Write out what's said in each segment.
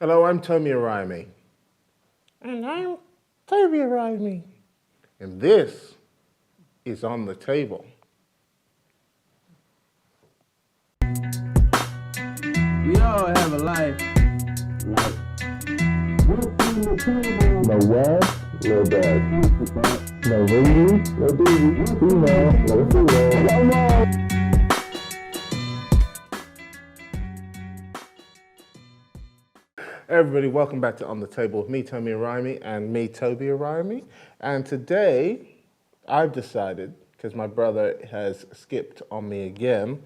Hello, I'm Tomi Arayomi. And I'm Tobi Arayomi. And this is On the Table. We all have a life. No west, no bed. No lady, no duty. Female, no female. No more. Everybody, welcome back to On the Table with me, Tomi Arayomi, and me, Tobi Arayomi. And today, I've decided, because my brother has skipped on me again,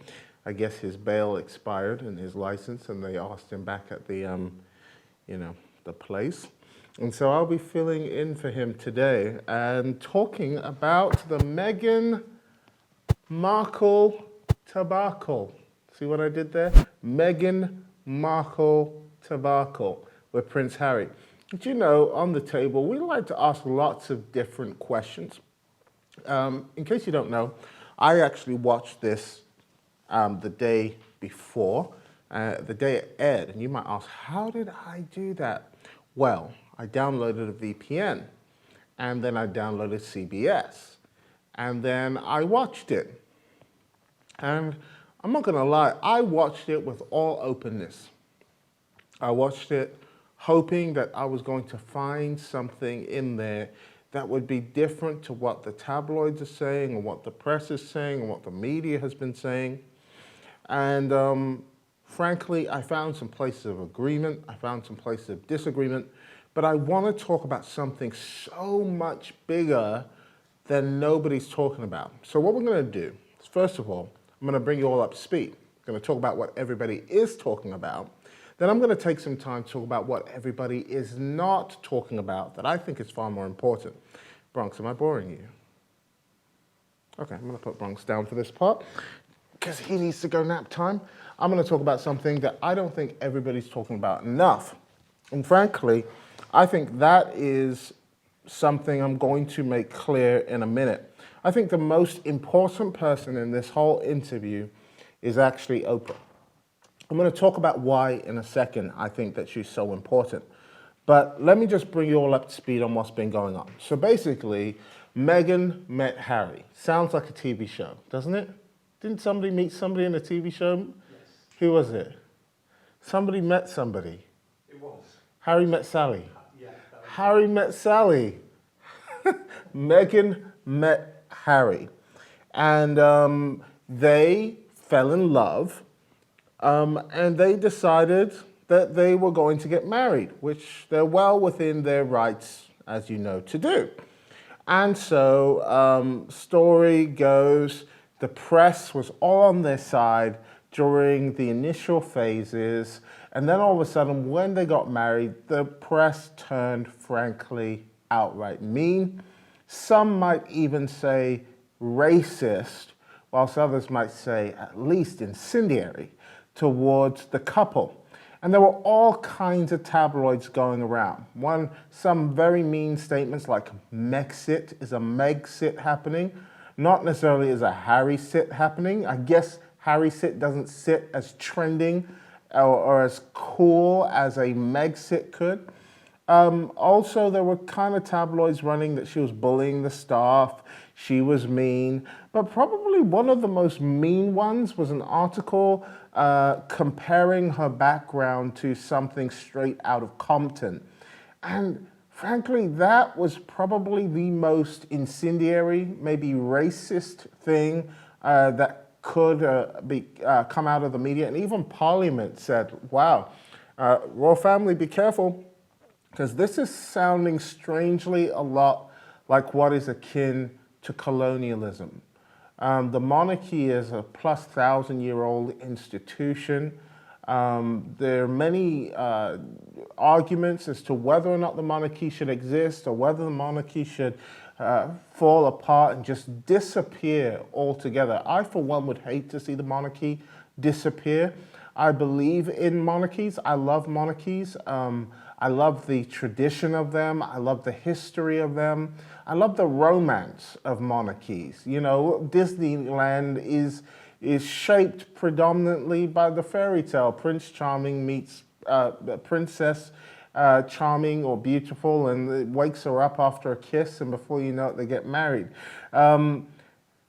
I guess his bail expired and his license, and they asked him back at the, the place. And so I'll be filling in for him today and talking about the Meghan Markle Debacle. See what I did there? Meghan Markle Debacle with Prince Harry. But you know, on the table, we like to ask lots of different questions. In case you don't know, I actually watched this the day before, the day it aired, and you might ask, how did I do that? Well, I downloaded a VPN, and then I downloaded CBS, and then I watched it. And I'm not gonna lie, I watched it with all openness. I watched it hoping that I was going to find something in there that would be different to what the tabloids are saying, or what the press is saying, or what the media has been saying. And frankly, I found some places of agreement, I found some places of disagreement, but I want to talk about something so much bigger than nobody's talking about. So what we're going to do is, first of all, I'm going to bring you all up to speed. I'm going to talk about what everybody is talking about. Then I'm going to take some time to talk about what everybody is not talking about that I think is far more important. Bronx, am I boring you? Okay, I'm going to put Bronx down for this part because he needs to go nap time. I'm going to talk about something that I don't think everybody's talking about enough. And frankly, I think that is something I'm going to make clear in a minute. I think the most important person in this whole interview is actually Oprah. I'm going to talk about why in a second I think that she's so important. But let me just bring you all up to speed on what's been going on. So basically, Meghan met Harry. Sounds like a TV show, doesn't it? Didn't somebody meet somebody in a TV show? Yes. Who was it? Somebody met somebody. It was. Harry met Sally. Yeah. Harry met Sally. Meghan met Harry. And they fell in love. And they decided that they were going to get married, which they're well within their rights, as you know, to do. And so, story goes, the press was all on their side during the initial phases, and then all of a sudden, when they got married, the press turned, frankly, outright mean. Some might even say racist, whilst others might say at least incendiary towards the couple. And there were all kinds of tabloids going around. Some very mean statements like Megxit, is a Megxit happening? Not necessarily is a Harry sit happening. I guess Harry sit doesn't sit as trending or as cool as a Megxit could. Also, there were kind of tabloids running that she was bullying the staff, she was mean, but probably one of the most mean ones was an article comparing her background to something straight out of Compton. And frankly, that was probably the most incendiary, maybe racist thing that could come out of the media. And even Parliament said, wow, royal family, be careful, because this is sounding strangely a lot like what is akin to colonialism. The monarchy is a plus 1,000-year-old institution. There are many arguments as to whether or not the monarchy should exist or whether the monarchy should fall apart and just disappear altogether. I, for one, would hate to see the monarchy disappear. I believe in monarchies. I love monarchies. I love the tradition of them. I love the history of them. I love the romance of monarchies. You know, Disneyland is shaped predominantly by the fairy tale. Prince Charming meets princess charming or beautiful, and it wakes her up after a kiss, and before you know it, they get married.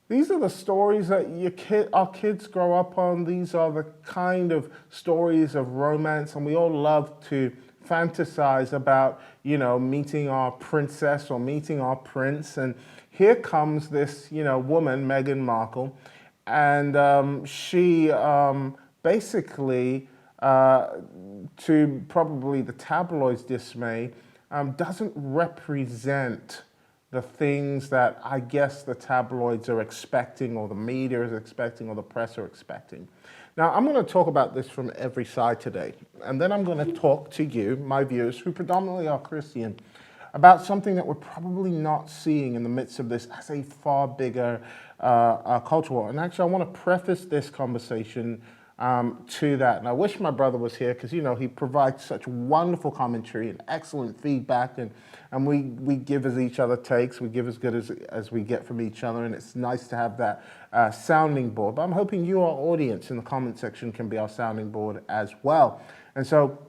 These are the stories that our kids grow up on. These are the kind of stories of romance, and we all love to fantasize about, meeting our princess or meeting our prince. And here comes this, woman, Meghan Markle, and she basically, to probably the tabloids' dismay, doesn't represent the things that I guess the tabloids are expecting, or the media is expecting, or the press are expecting. Now, I'm going to talk about this from every side today, and then I'm going to talk to you, my viewers, who predominantly are Christian, about something that we're probably not seeing in the midst of this as a far bigger culture war. And actually, I want to preface this conversation to that. And I wish my brother was here, because, he provides such wonderful commentary and excellent feedback, and we give as each other takes. We give as good as we get from each other, and it's nice to have that sounding board. But I'm hoping you, our audience, in the comment section can be our sounding board as well. And so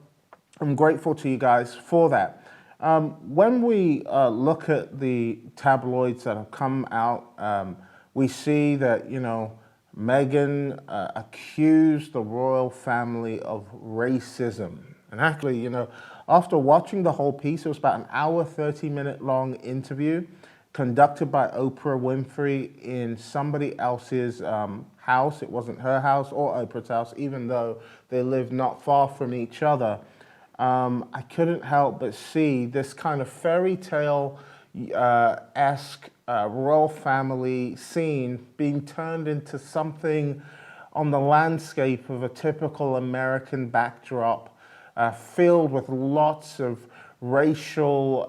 I'm grateful to you guys for that. When we look at the tabloids that have come out, we see that, Meghan accused the royal family of racism. And actually, after watching the whole piece, it was about an hour, 30-minute long interview conducted by Oprah Winfrey in somebody else's house. It wasn't her house or Oprah's house, even though they live not far from each other. I couldn't help but see this kind of fairy tale esque royal family scene being turned into something on the landscape of a typical American backdrop, filled with lots of racial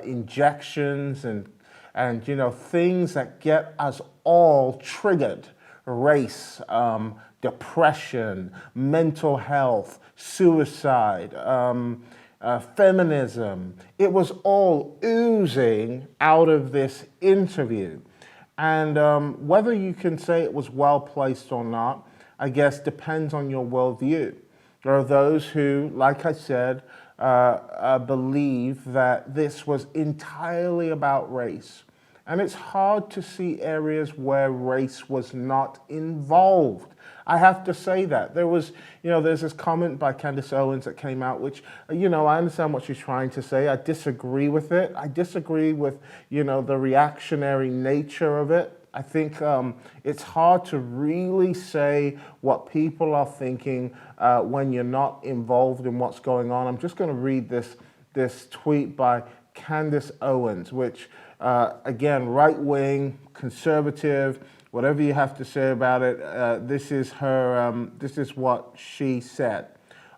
injections and things that get us all triggered. Race, depression, mental health, suicide, feminism. It was all oozing out of this interview. And whether you can say it was well placed or not, I guess depends on your worldview. There are those who, like I said, believe that this was entirely about race. And it's hard to see areas where race was not involved. I have to say that. There was, there's this comment by Candice Owens that came out, which, I understand what she's trying to say. I disagree with it. I disagree with, the reactionary nature of it. I think it's hard to really say what people are thinking when you're not involved in what's going on. I'm just going to read this tweet by Candice Owens, which, again, right-wing, conservative, whatever you have to say about it, this is what she said.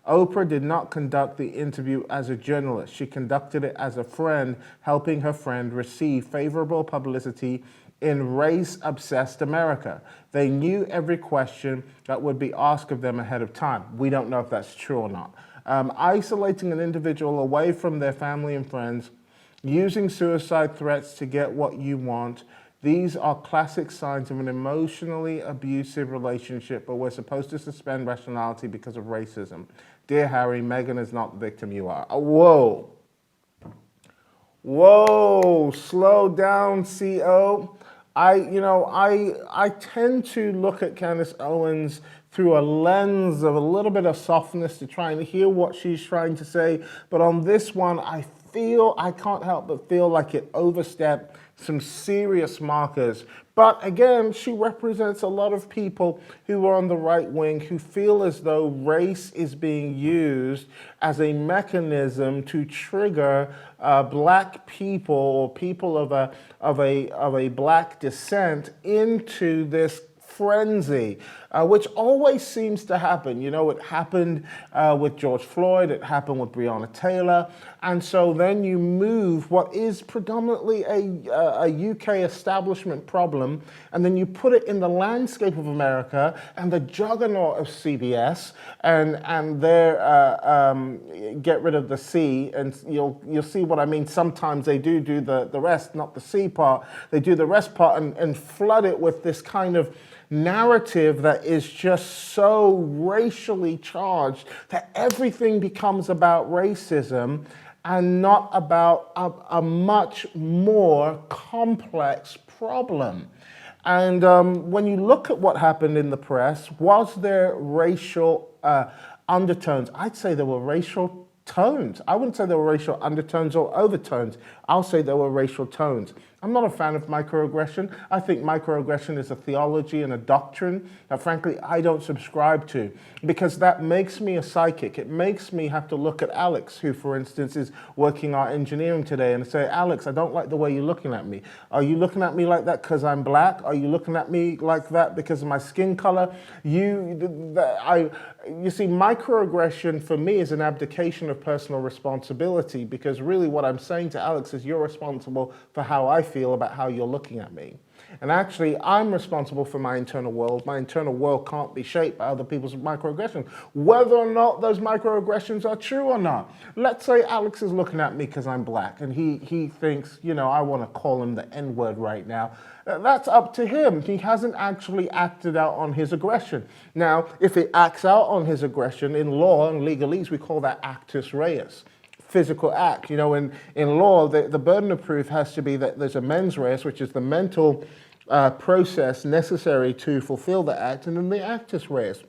Oprah did not conduct the interview as a journalist. She conducted it as a friend, helping her friend receive favorable publicity in race-obsessed America. They knew every question that would be asked of them ahead of time. We don't know if that's true or not. Isolating an individual away from their family and friends, using suicide threats to get what you want, these are classic signs of an emotionally abusive relationship, but we're supposed to suspend rationality because of racism. Dear Harry, Meghan is not the victim you are. Whoa. Whoa, slow down, CO. I tend to look at Candice Owens through a lens of a little bit of softness to try and hear what she's trying to say. But on this one, I can't help but feel like it overstepped some serious markers. But again, she represents a lot of people who are on the right wing who feel as though race is being used as a mechanism to trigger black people or people of a black descent into this frenzy, which always seems to happen. It happened with George Floyd, it happened with Breonna Taylor, and so then you move what is predominantly a UK establishment problem, and then you put it in the landscape of America and the juggernaut of CBS, and their get rid of the C, and you'll see what I mean. Sometimes they do the rest, not the C part. They do the rest part and flood it with this kind of narrative that that is just so racially charged that everything becomes about racism and not about a much more complex problem. And when you look at what happened in the press, was there racial undertones? I'd say there were racial tones. I wouldn't say there were racial undertones or overtones. I'll say there were racial tones. I'm not a fan of microaggression. I think microaggression is a theology and a doctrine that, frankly, I don't subscribe to, because that makes me a psychic. It makes me have to look at Alex, who, for instance, is working our engineering today, and say, Alex, I don't like the way you're looking at me. Are you looking at me like that because I'm black? Are you looking at me like that because of my skin color? You see, microaggression for me is an abdication of personal responsibility, because really what I'm saying to Alex is, you're responsible for how I feel about how you're looking at me. And actually, I'm responsible for my internal world. My internal world can't be shaped by other people's microaggressions, whether or not those microaggressions are true or not. Let's say Alex is looking at me because I'm black, and he thinks, you know, I want to call him the N-word right now. That's up to him. He hasn't actually acted out on his aggression. Now, if he acts out on his aggression, in law and legalese, we call that actus reus. Physical act. You know, in law, the burden of proof has to be that there's a mens res, which is the mental process necessary to fulfill the act, and then the actus reus,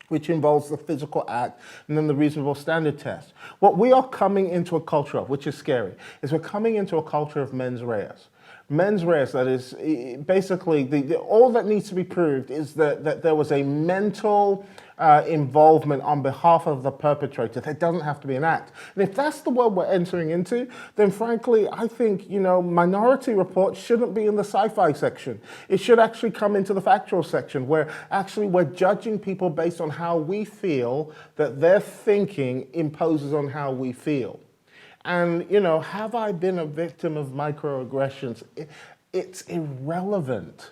which involves the physical act, and then the reasonable standard test. What we are coming into a culture of, which is scary, is we're coming into a culture of mens res. Mens res, that is, basically, all that needs to be proved is that there was a mental involvement on behalf of the perpetrator. There doesn't have to be an act. And if that's the world we're entering into, then frankly, I think, you know, Minority Report shouldn't be in the sci-fi section. It should actually come into the factual section, where actually we're judging people based on how we feel, that their thinking imposes on how we feel. And, you know, have I been a victim of microaggressions? It's irrelevant.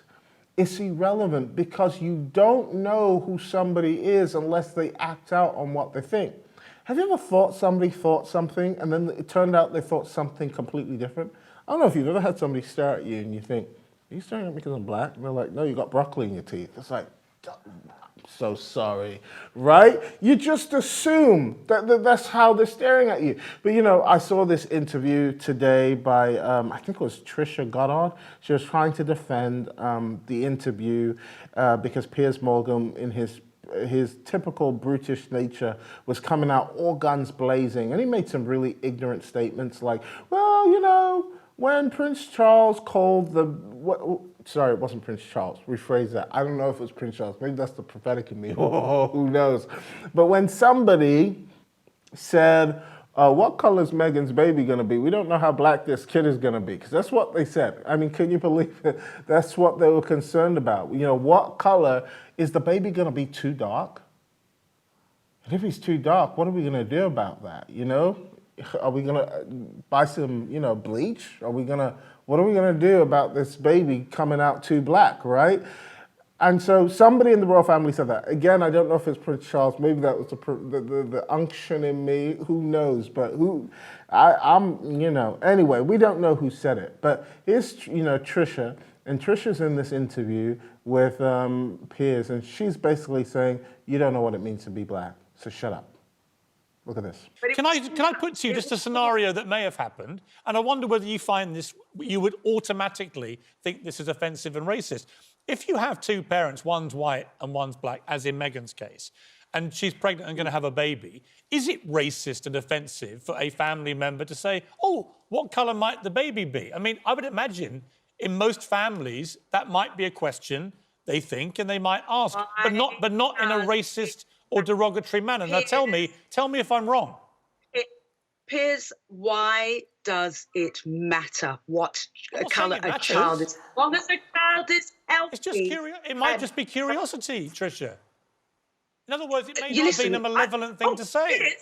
It's irrelevant, because you don't know who somebody is unless they act out on what they think. Have you ever thought somebody thought something and then it turned out they thought something completely different? I don't know if you've ever had somebody stare at you and you think, are you staring at me because I'm black? And they're like, no, you got broccoli in your teeth. It's like, so sorry, right? You just assume that that's how they're staring at you. But, you know, I saw this interview today by, I think it was Trisha Goddard. She was trying to defend the interview because Piers Morgan, in his typical brutish nature, was coming out all guns blazing. And he made some really ignorant statements like, well, you know, when Prince Charles called sorry, it wasn't Prince Charles. Rephrase that. I don't know if it was Prince Charles. Maybe that's the prophetic in me. Oh, who knows? But when somebody said, what color is Meghan's baby going to be? We don't know how black this kid is going to be. Because that's what they said. I mean, can you believe it? That's what they were concerned about. You know, what color is the baby going to be? Too dark? And if he's too dark, what are we going to do about that? You know? Are we going to buy some, you know, bleach? What are we going to do about this baby coming out too black, right? And so somebody in the royal family said that. Again, I don't know if it's Prince Charles. Maybe that was the unction in me. Who knows? But I'm, you know, anyway, we don't know who said it. But here's, you know, Trisha. And Trisha's in this interview with Piers. And she's basically saying, you don't know what it means to be black. So shut up. Look at this. Can I put to you just a scenario that may have happened, and I wonder whether you find this, you would automatically think this is offensive and racist. If you have two parents, one's white and one's black, as in Meghan's case, and she's pregnant and going to have a baby, is it racist and offensive for a family member to say, oh, what colour might the baby be? I mean, I would imagine in most families that might be a question they think and they might ask, but not in a racist or derogatory manner. Now, tell me if I'm wrong. Piers, why does it matter what colour a child is? As long as a child is healthy. It's just it might just be curiosity, Trisha. In other words, it may not have been a malevolent thing to say.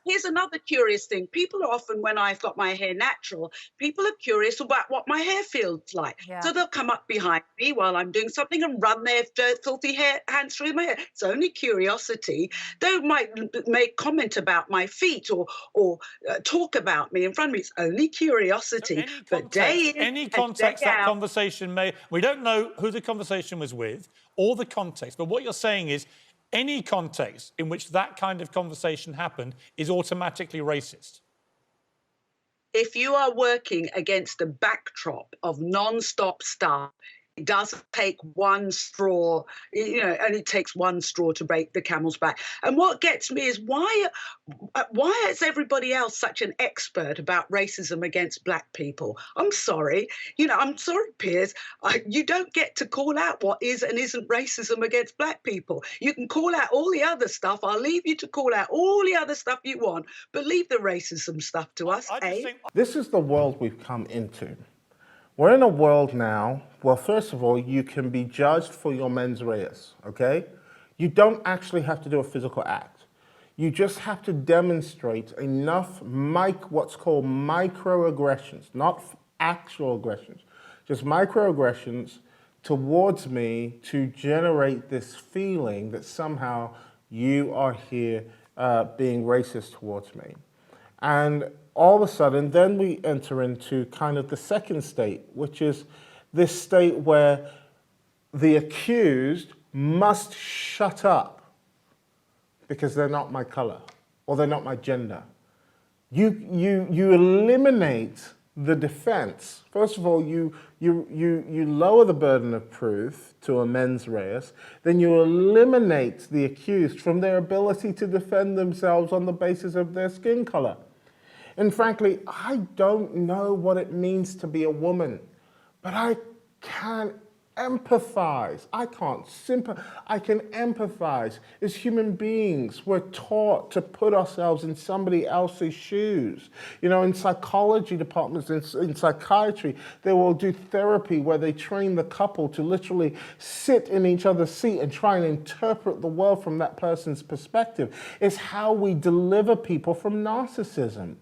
here's another curious thing. People are often, when I've got my hair natural, people are curious about what my hair feels like. Yeah. So they'll come up behind me while I'm doing something and run their filthy hands through my hair. It's only curiosity. They might make comment about my feet or talk about me in front of me. It's only curiosity. So Any context that conversation we don't know who the conversation was with or the context, but what you're saying is any context in which that kind of conversation happened is automatically racist. If you are working against a backdrop of non-stop stuff, it doesn't take one straw, only takes one straw to break the camel's back. And what gets me is why is everybody else such an expert about racism against black people? I'm sorry. I'm sorry, Piers. You don't get to call out what is and isn't racism against black people. You can call out all the other stuff. I'll leave you to call out all the other stuff you want, but leave the racism stuff to us, This is the world we've come into. We're in a world now, well, first of all, you can be judged for your mens res, okay? You don't actually have to do a physical act. You just have to demonstrate enough what's called microaggressions, not actual aggressions, just microaggressions towards me to generate this feeling that somehow you are here being racist towards me. And all of a sudden, then we enter into kind of the second state, which is this state where the accused must shut up because they're not my color or they're not my gender. You eliminate the defense. First of all, you lower the burden of proof to a mens res, then you eliminate the accused from their ability to defend themselves on the basis of their skin color. And frankly, I don't know what it means to be a woman, but I can empathize. I can't sympathize. I can empathize. As human beings, we're taught to put ourselves in somebody else's shoes. In psychology departments, in psychiatry, they will do therapy where they train the couple to literally sit in each other's seat and try and interpret the world from that person's perspective. It's how we deliver people from narcissism.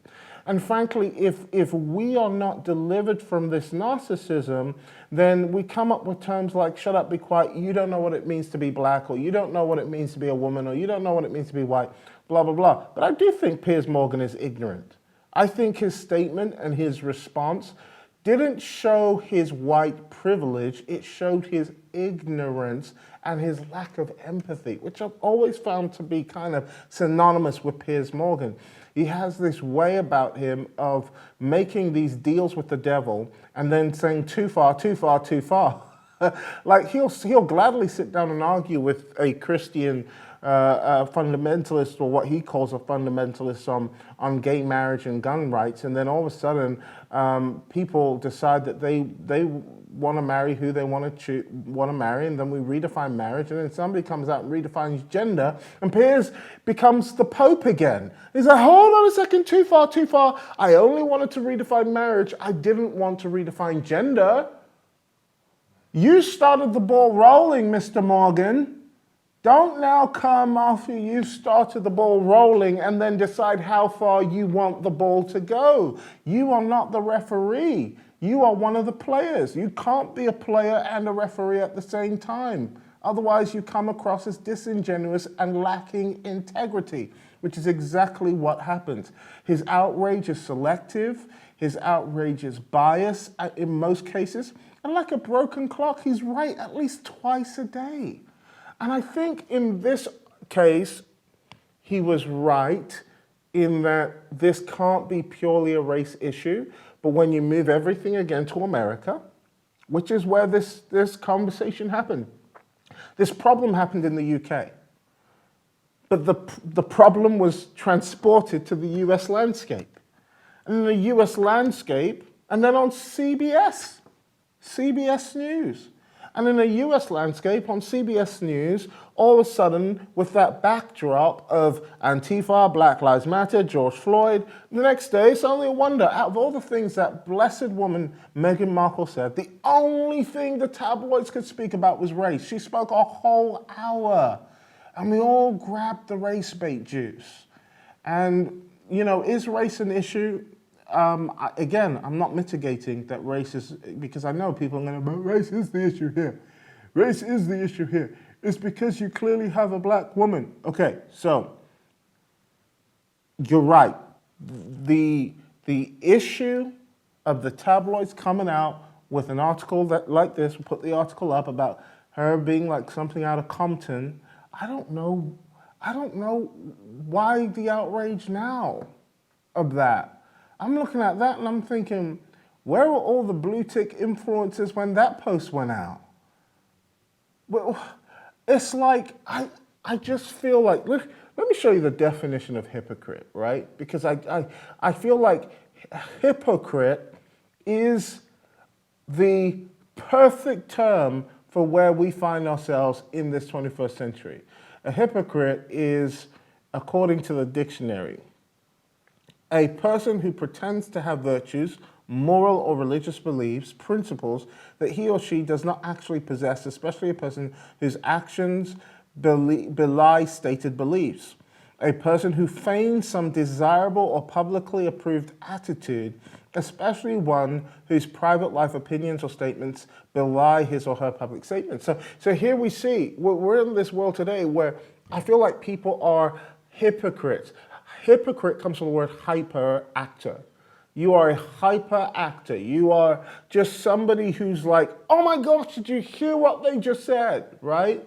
And frankly, if we are not delivered from this narcissism, then we come up with terms like, shut up, be quiet, you don't know what it means to be black, or you don't know what it means to be a woman, or you don't know what it means to be white, blah, blah, blah. But I do think Piers Morgan is ignorant. I think his statement and his response didn't show his white privilege, it showed his ignorance and his lack of empathy, which I've always found to be kind of synonymous with Piers Morgan. He has this way about him of making these deals with the devil and then saying too far, too far, too far. Like he'll gladly sit down and argue with a Christian fundamentalist, or what he calls a fundamentalist on gay marriage and gun rights, and then all of a sudden people decide that they want to marry who they want to marry, and then we redefine marriage, and then somebody comes out and redefines gender, and Piers becomes the Pope again. He's like, hold on a second, too far, too far. I only wanted to redefine marriage. I didn't want to redefine gender. You started the ball rolling, Mr. Morgan. Don't now come after you've started the ball rolling and then decide how far you want the ball to go. You are not the referee. You are one of the players. You can't be a player and a referee at the same time. Otherwise, you come across as disingenuous and lacking integrity, which is exactly what happens. His outrage is selective. His outrage is biased in most cases. And like a broken clock, he's right at least twice a day. And I think in this case, he was right in that this can't be purely a race issue. But when you move everything again to America, which is where this conversation happened, this problem happened in the UK. But the problem was transported to the US landscape. And in the US landscape, and then on CBS News. And in the US landscape, on CBS News, all of a sudden, with that backdrop of Antifa, Black Lives Matter, George Floyd, the next day, it's only a wonder, out of all the things that blessed woman Meghan Markle said, the only thing the tabloids could speak about was race. She spoke a whole hour, and we all grabbed the race bait juice. And is race an issue? Again, I'm not mitigating that race is, because I know people are going to go, race is the issue here. Race is the issue here. It's because you clearly have a black woman. Okay, so you're right. The issue of the tabloids coming out with an article like this, we'll put the article up about her being like something out of Compton. I don't know why the outrage now of that. I'm looking at that and I'm thinking, where were all the blue tick influencers when that post went out? Well, it's like, I just feel like, let me show you the definition of hypocrite, right? Because I feel like hypocrite is the perfect term for where we find ourselves in this 21st century. A hypocrite is, according to the dictionary, a person who pretends to have virtues, moral or religious beliefs, principles that he or she does not actually possess, especially a person whose actions belie stated beliefs. A person who feigns some desirable or publicly approved attitude, especially one whose private life opinions or statements belie his or her public statements. So here we see, we're in this world today where I feel like people are hypocrites. Hypocrite comes from the word hyper actor. You are a hyper actor. You are just somebody who's like, oh my gosh, did you hear what they just said, right?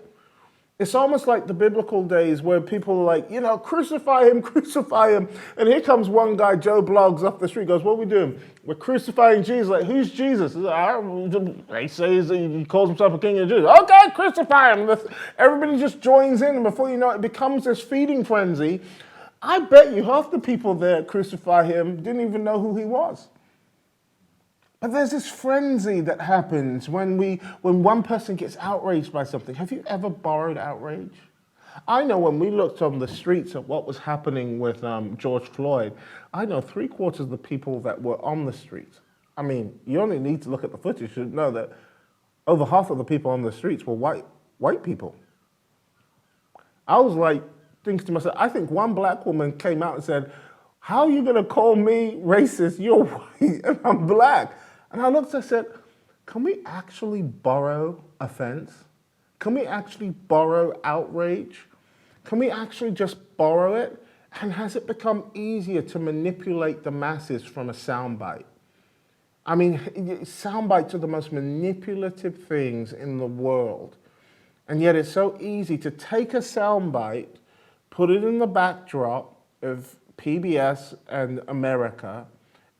It's almost like the biblical days where people are like, crucify him, crucify him. And here comes one guy, Joe Bloggs, off the street, goes, what are we doing? We're crucifying Jesus. Like, who's Jesus? They say he calls himself a king of Jews. Okay, crucify him. Everybody just joins in, and before you know it, it becomes this feeding frenzy. I bet you half the people there crucify him didn't even know who he was. But there's this frenzy that happens when one person gets outraged by something. Have you ever borrowed outrage? I know when we looked on the streets at what was happening with George Floyd, I know 3/4 of the people that were on the streets. I mean, you only need to look at the footage to know that over half of the people on the streets were white people. I was like, thinking to myself, I think one black woman came out and said, how are you going to call me racist? You're white and I'm black. And I looked and I said, can we actually borrow offense? Can we actually borrow outrage? Can we actually just borrow it? And has it become easier to manipulate the masses from a soundbite? I mean, soundbites are the most manipulative things in the world. And yet it's so easy to take a soundbite, put it in the backdrop of PBS and America,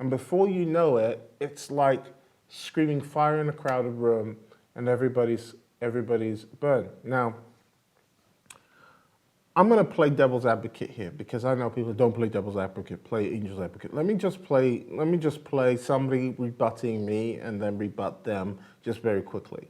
and before you know it, it's like screaming fire in a crowded room and everybody's burned. Now, I'm going to play devil's advocate here because I know people don't play devil's advocate, play angel's advocate. Let me just play somebody rebutting me and then rebut them just very quickly.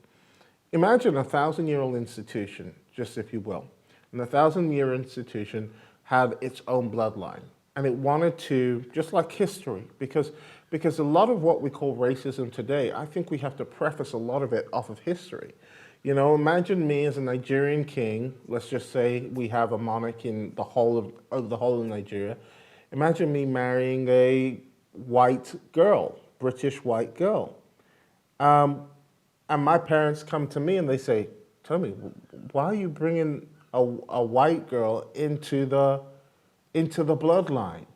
Imagine a 1,000-year-old institution, just if you will. And the 1,000-year institution had its own bloodline. And it wanted to, just like history, because a lot of what we call racism today, I think we have to preface a lot of it off of history. Imagine me as a Nigerian king. Let's just say we have a monarch in the whole of Nigeria. Imagine me marrying a white girl, British white girl. And my parents come to me and they say, Tomi, why are you bringing a white girl into the bloodline?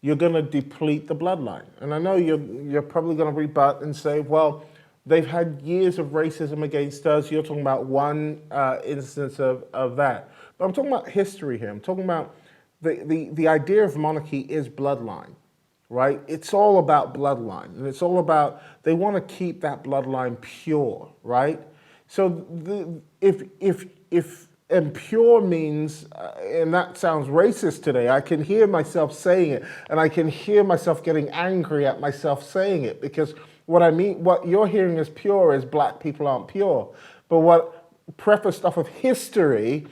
You're going to deplete the bloodline. And I know you're probably going to rebut and say, well, they've had years of racism against us. You're talking about one instance of that. But I'm talking about history here. I'm talking about the idea of monarchy is bloodline, right? It's all about bloodline. And it's all about, they want to keep that bloodline pure, right? So if and pure means, and that sounds racist today, I can hear myself saying it, and I can hear myself getting angry at myself saying it, because what you're hearing as pure is black people aren't pure. But what prefaced off of history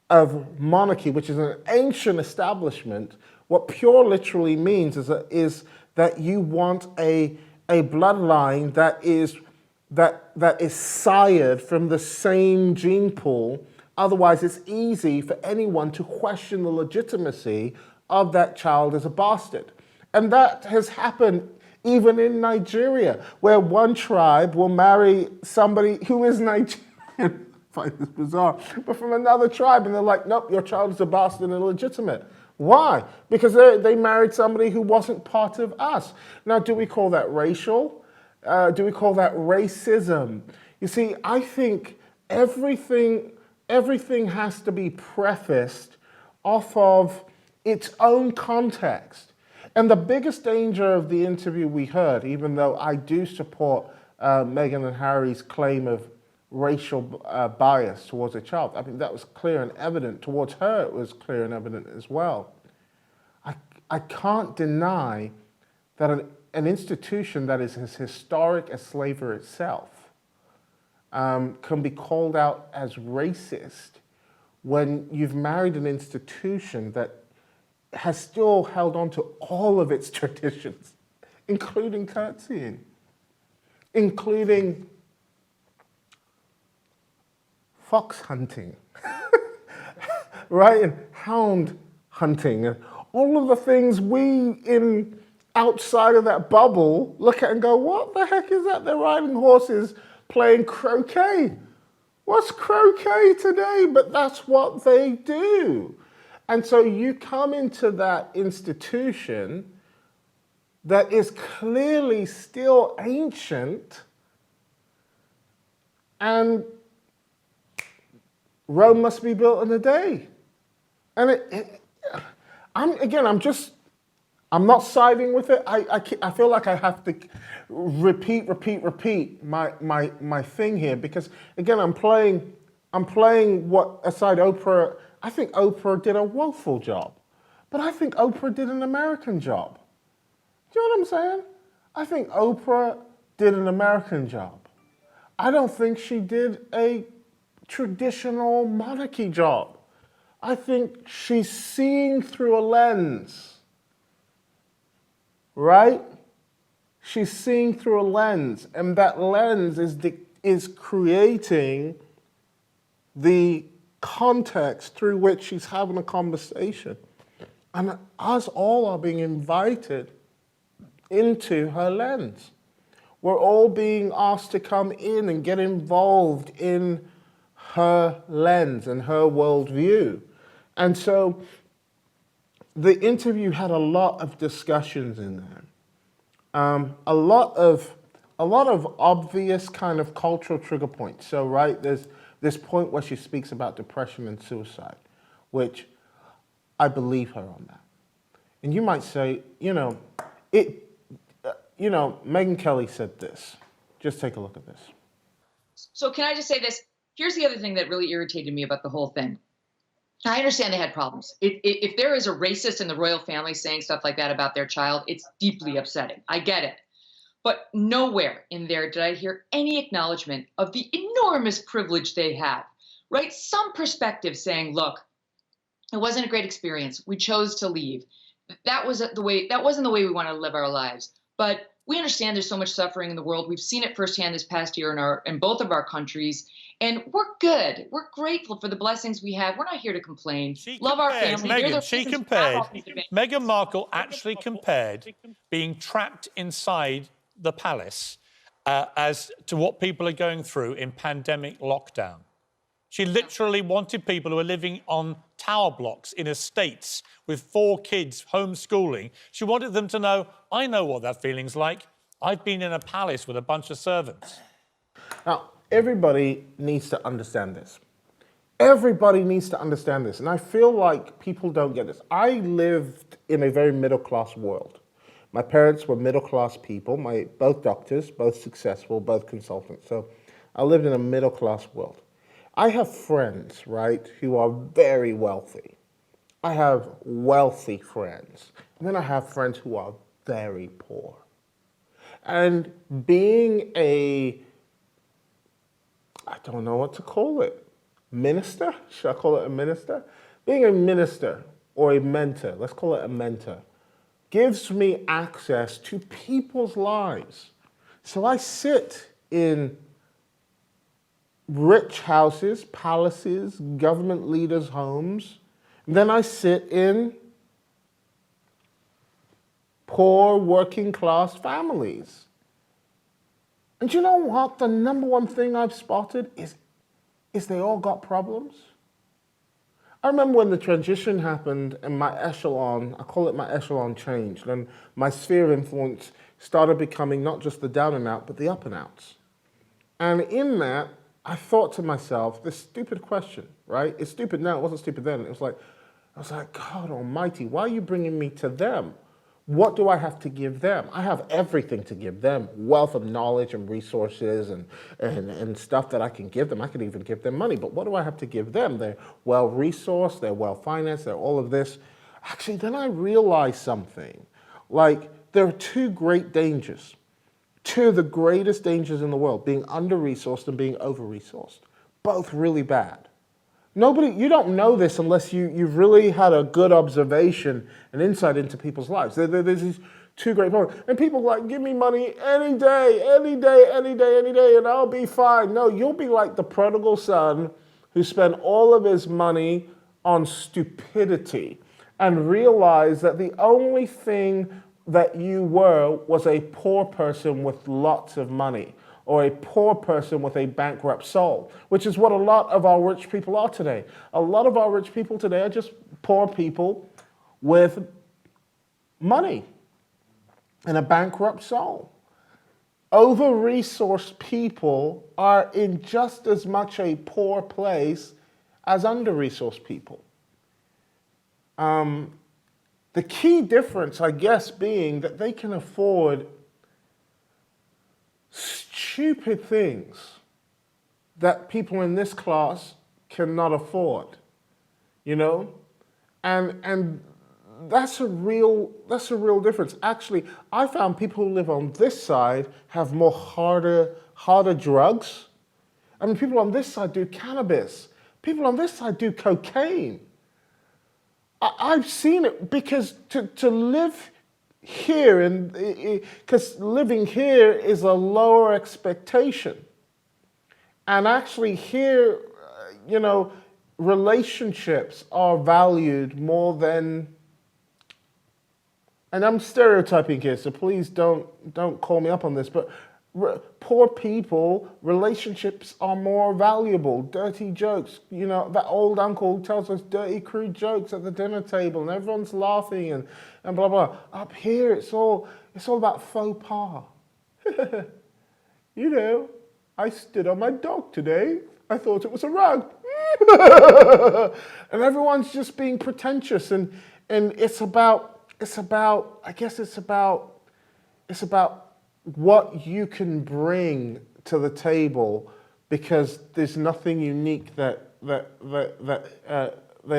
of monarchy, which is an ancient establishment, what pure literally means is that you want a bloodline that is sired from the same gene pool. Otherwise, it's easy for anyone to question the legitimacy of that child is a bastard. And that has happened even in Nigeria, where one tribe will marry somebody who is Nigerian. I find this bizarre, but from another tribe, and they're like, nope, your child is a bastard and illegitimate. Why? Because they married somebody who wasn't part of us. Now, do we call that racial? Do we call that racism? You see, I think everything has to be prefaced off of its own context. And the biggest danger of the interview we heard, even though I do support Meghan and Harry's claim of racial bias towards a child, I mean, that was clear and evident. Towards her, it was clear and evident as well. I can't deny that an institution that is as historic as slavery itself can be called out as racist when you've married an institution that has still held on to all of its traditions, including curtsying, including fox hunting, right? And hound hunting, and all of the things we outside of that bubble look at and go, what the heck is that? They're riding horses, playing croquet. What's croquet today? But that's what they do. And so you come into that institution that is clearly still ancient, and Rome must be built in a day. And I'm not siding with it. I feel like I have to repeat my thing here, because again, I'm playing what aside Oprah. I think Oprah did a woeful job, but I think Oprah did an American job. Do you know what I'm saying? I think Oprah did an American job. I don't think she did a traditional monarchy job. I think she's seeing through a lens, right? She's seeing through a lens, and that lens is creating the context through which she's having a conversation. And us all are being invited into her lens. We're all being asked to come in and get involved in her lens and her worldview. And so the interview had a lot of discussions in there. A lot of obvious kind of cultural trigger points. So, right, there's this point where she speaks about depression and suicide, which I believe her on that. And you might say, Megyn Kelly said this. Just take a look at this. So can I just say this? Here's the other thing that really irritated me about the whole thing. I understand they had problems. If there is a racist in the royal family saying stuff like that about their child, it's deeply upsetting. I get it. But nowhere in there did I hear any acknowledgement of the enormous privilege they have, right? Some perspective saying, look, it wasn't a great experience. We chose to leave. That wasn't the way we want to live our lives. But we understand there's so much suffering in the world. We've seen it firsthand this past year in both of our countries. And we're good. We're grateful for the blessings we have. We're not here to complain. Love our family. Meghan Markle actually compared being trapped inside the palace as to what people are going through in pandemic lockdown. She literally wanted people who are living on tower blocks in estates with 4 kids homeschooling. She wanted them to know, I know what that feeling's like. I've been in a palace with a bunch of servants. Now, everybody needs to understand this. Everybody needs to understand this. And I feel like people don't get this. I lived in a very middle-class world. My parents were middle-class people, both doctors, both successful, both consultants. So I lived in a middle-class world. I have friends, right, who are very wealthy. I have wealthy friends. And then I have friends who are very poor. And being I don't know what to call it, minister? Should I call it a minister? Being a minister or a mentor, let's call it a mentor, gives me access to people's lives. So I sit in rich houses, palaces, government leaders' homes. Then I sit in poor working class families. And you know what? The number one thing I've spotted is they all got problems. I remember when the transition happened and my echelon, I call it my echelon changed, and my sphere of influence started becoming not just the down and out, but the up and outs. And in that, I thought to myself, this stupid question, right? It's stupid now, it wasn't stupid then. I was like, God almighty, why are you bringing me to them? What do I have to give them? I have everything to give them, wealth of knowledge and resources and stuff that I can give them. I could even give them money, but what do I have to give them? They're well-resourced, they're well-financed, they're all of this. Actually, then I realized something. Like, there are two great dangers, two of the greatest dangers in the world, being under-resourced and being over-resourced, both really bad. You don't know this unless you've really had a good observation and insight into people's lives. There's these two great problems. And people are like, give me money any day, any day, any day, any day, and I'll be fine. No, you'll be like the prodigal son who spent all of his money on stupidity and realized that the only thing that you were was a poor person with lots of money, or a poor person with a bankrupt soul, which is what a lot of our rich people are today. A lot of our rich people today are just poor people with money and a bankrupt soul. Over-resourced people are in just as much a poor place as under-resourced people. The key difference, I guess, being that they can afford stupid things that people in this class cannot afford, you know? And that's a real difference. Actually, I found people who live on this side have more harder drugs. I mean, people on this side do cannabis. People on this side do cocaine. I've seen it because to live here, because living here is a lower expectation. And actually here, you know, relationships are valued more than, and I'm stereotyping here, so please don't call me up on this, but poor people, relationships are more valuable. Dirty jokes, you know, that old uncle tells us dirty, crude jokes at the dinner table and everyone's laughing and blah, blah. Up here, it's all about faux pas. You know, I stood on my dog today. I thought it was a rug. And everyone's just being pretentious and it's about what you can bring to the table, because there's nothing unique that they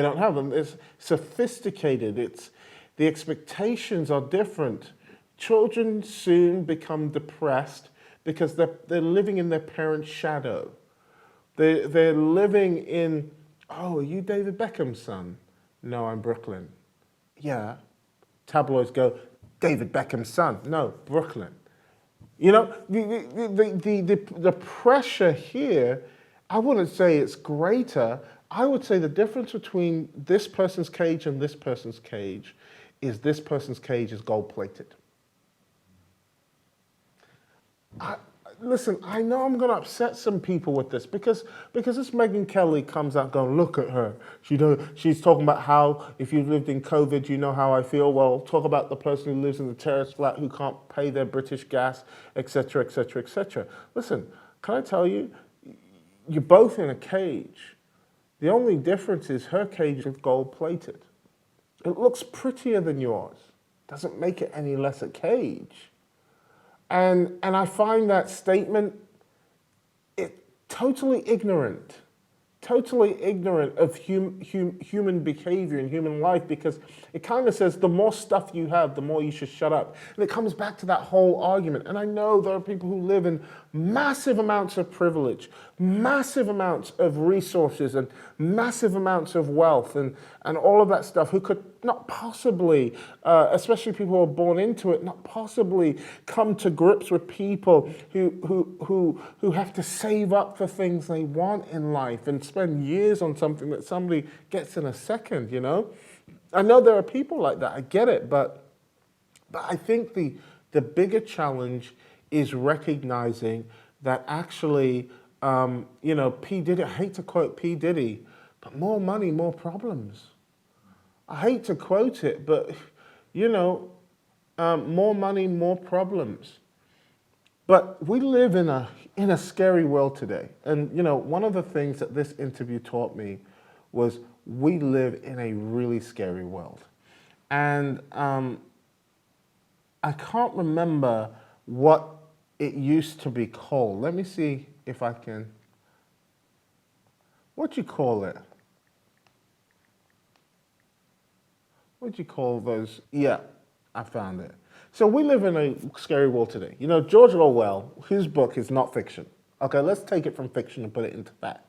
don't have. And it's sophisticated. The expectations are different. Children soon become depressed because they're living in their parents' shadow. They're living in, oh, are you David Beckham's son? No, I'm Brooklyn. Yeah. Tabloids go, David Beckham's son. No, Brooklyn. You know, the pressure here, I wouldn't say it's greater. I would say the difference between this person's cage and this person's cage is this person's cage is gold-plated. Listen, I know I'm going to upset some people with this because this Megyn Kelly comes out going, look at her. She's talking about how if you lived in COVID, you know how I feel. Well, talk about the person who lives in the terrace flat who can't pay their British gas, etc., etc., etc. Listen, can I tell you, you're both in a cage. The only difference is her cage is gold-plated. It looks prettier than yours. Doesn't make it any less a cage. And I find that statement totally ignorant of human behavior and human life, because it kind of says the more stuff you have, the more you should shut up. And it comes back to that whole argument. And I know there are people who live in massive amounts of privilege, massive amounts of resources, and massive amounts of wealth, and all of that stuff, who could not possibly, especially people who are born into it, not possibly come to grips with people who have to save up for things they want in life and spend years on something that somebody gets in a second, you know? I know there are people like that, I get it, but But I think the bigger challenge is recognizing that actually, P. Diddy, I hate to quote P. Diddy, but more money, more problems. I hate to quote it, but, more money, more problems. But we live in a scary world today. And, one of the things that this interview taught me was we live in a really scary world. And I can't remember what it used to be called. Let me see if I can. What'd you call it? What'd you call those? Yeah, I found it. So we live in a scary world today. George Orwell, his book is not fiction. Okay, let's take it from fiction and put it into fact.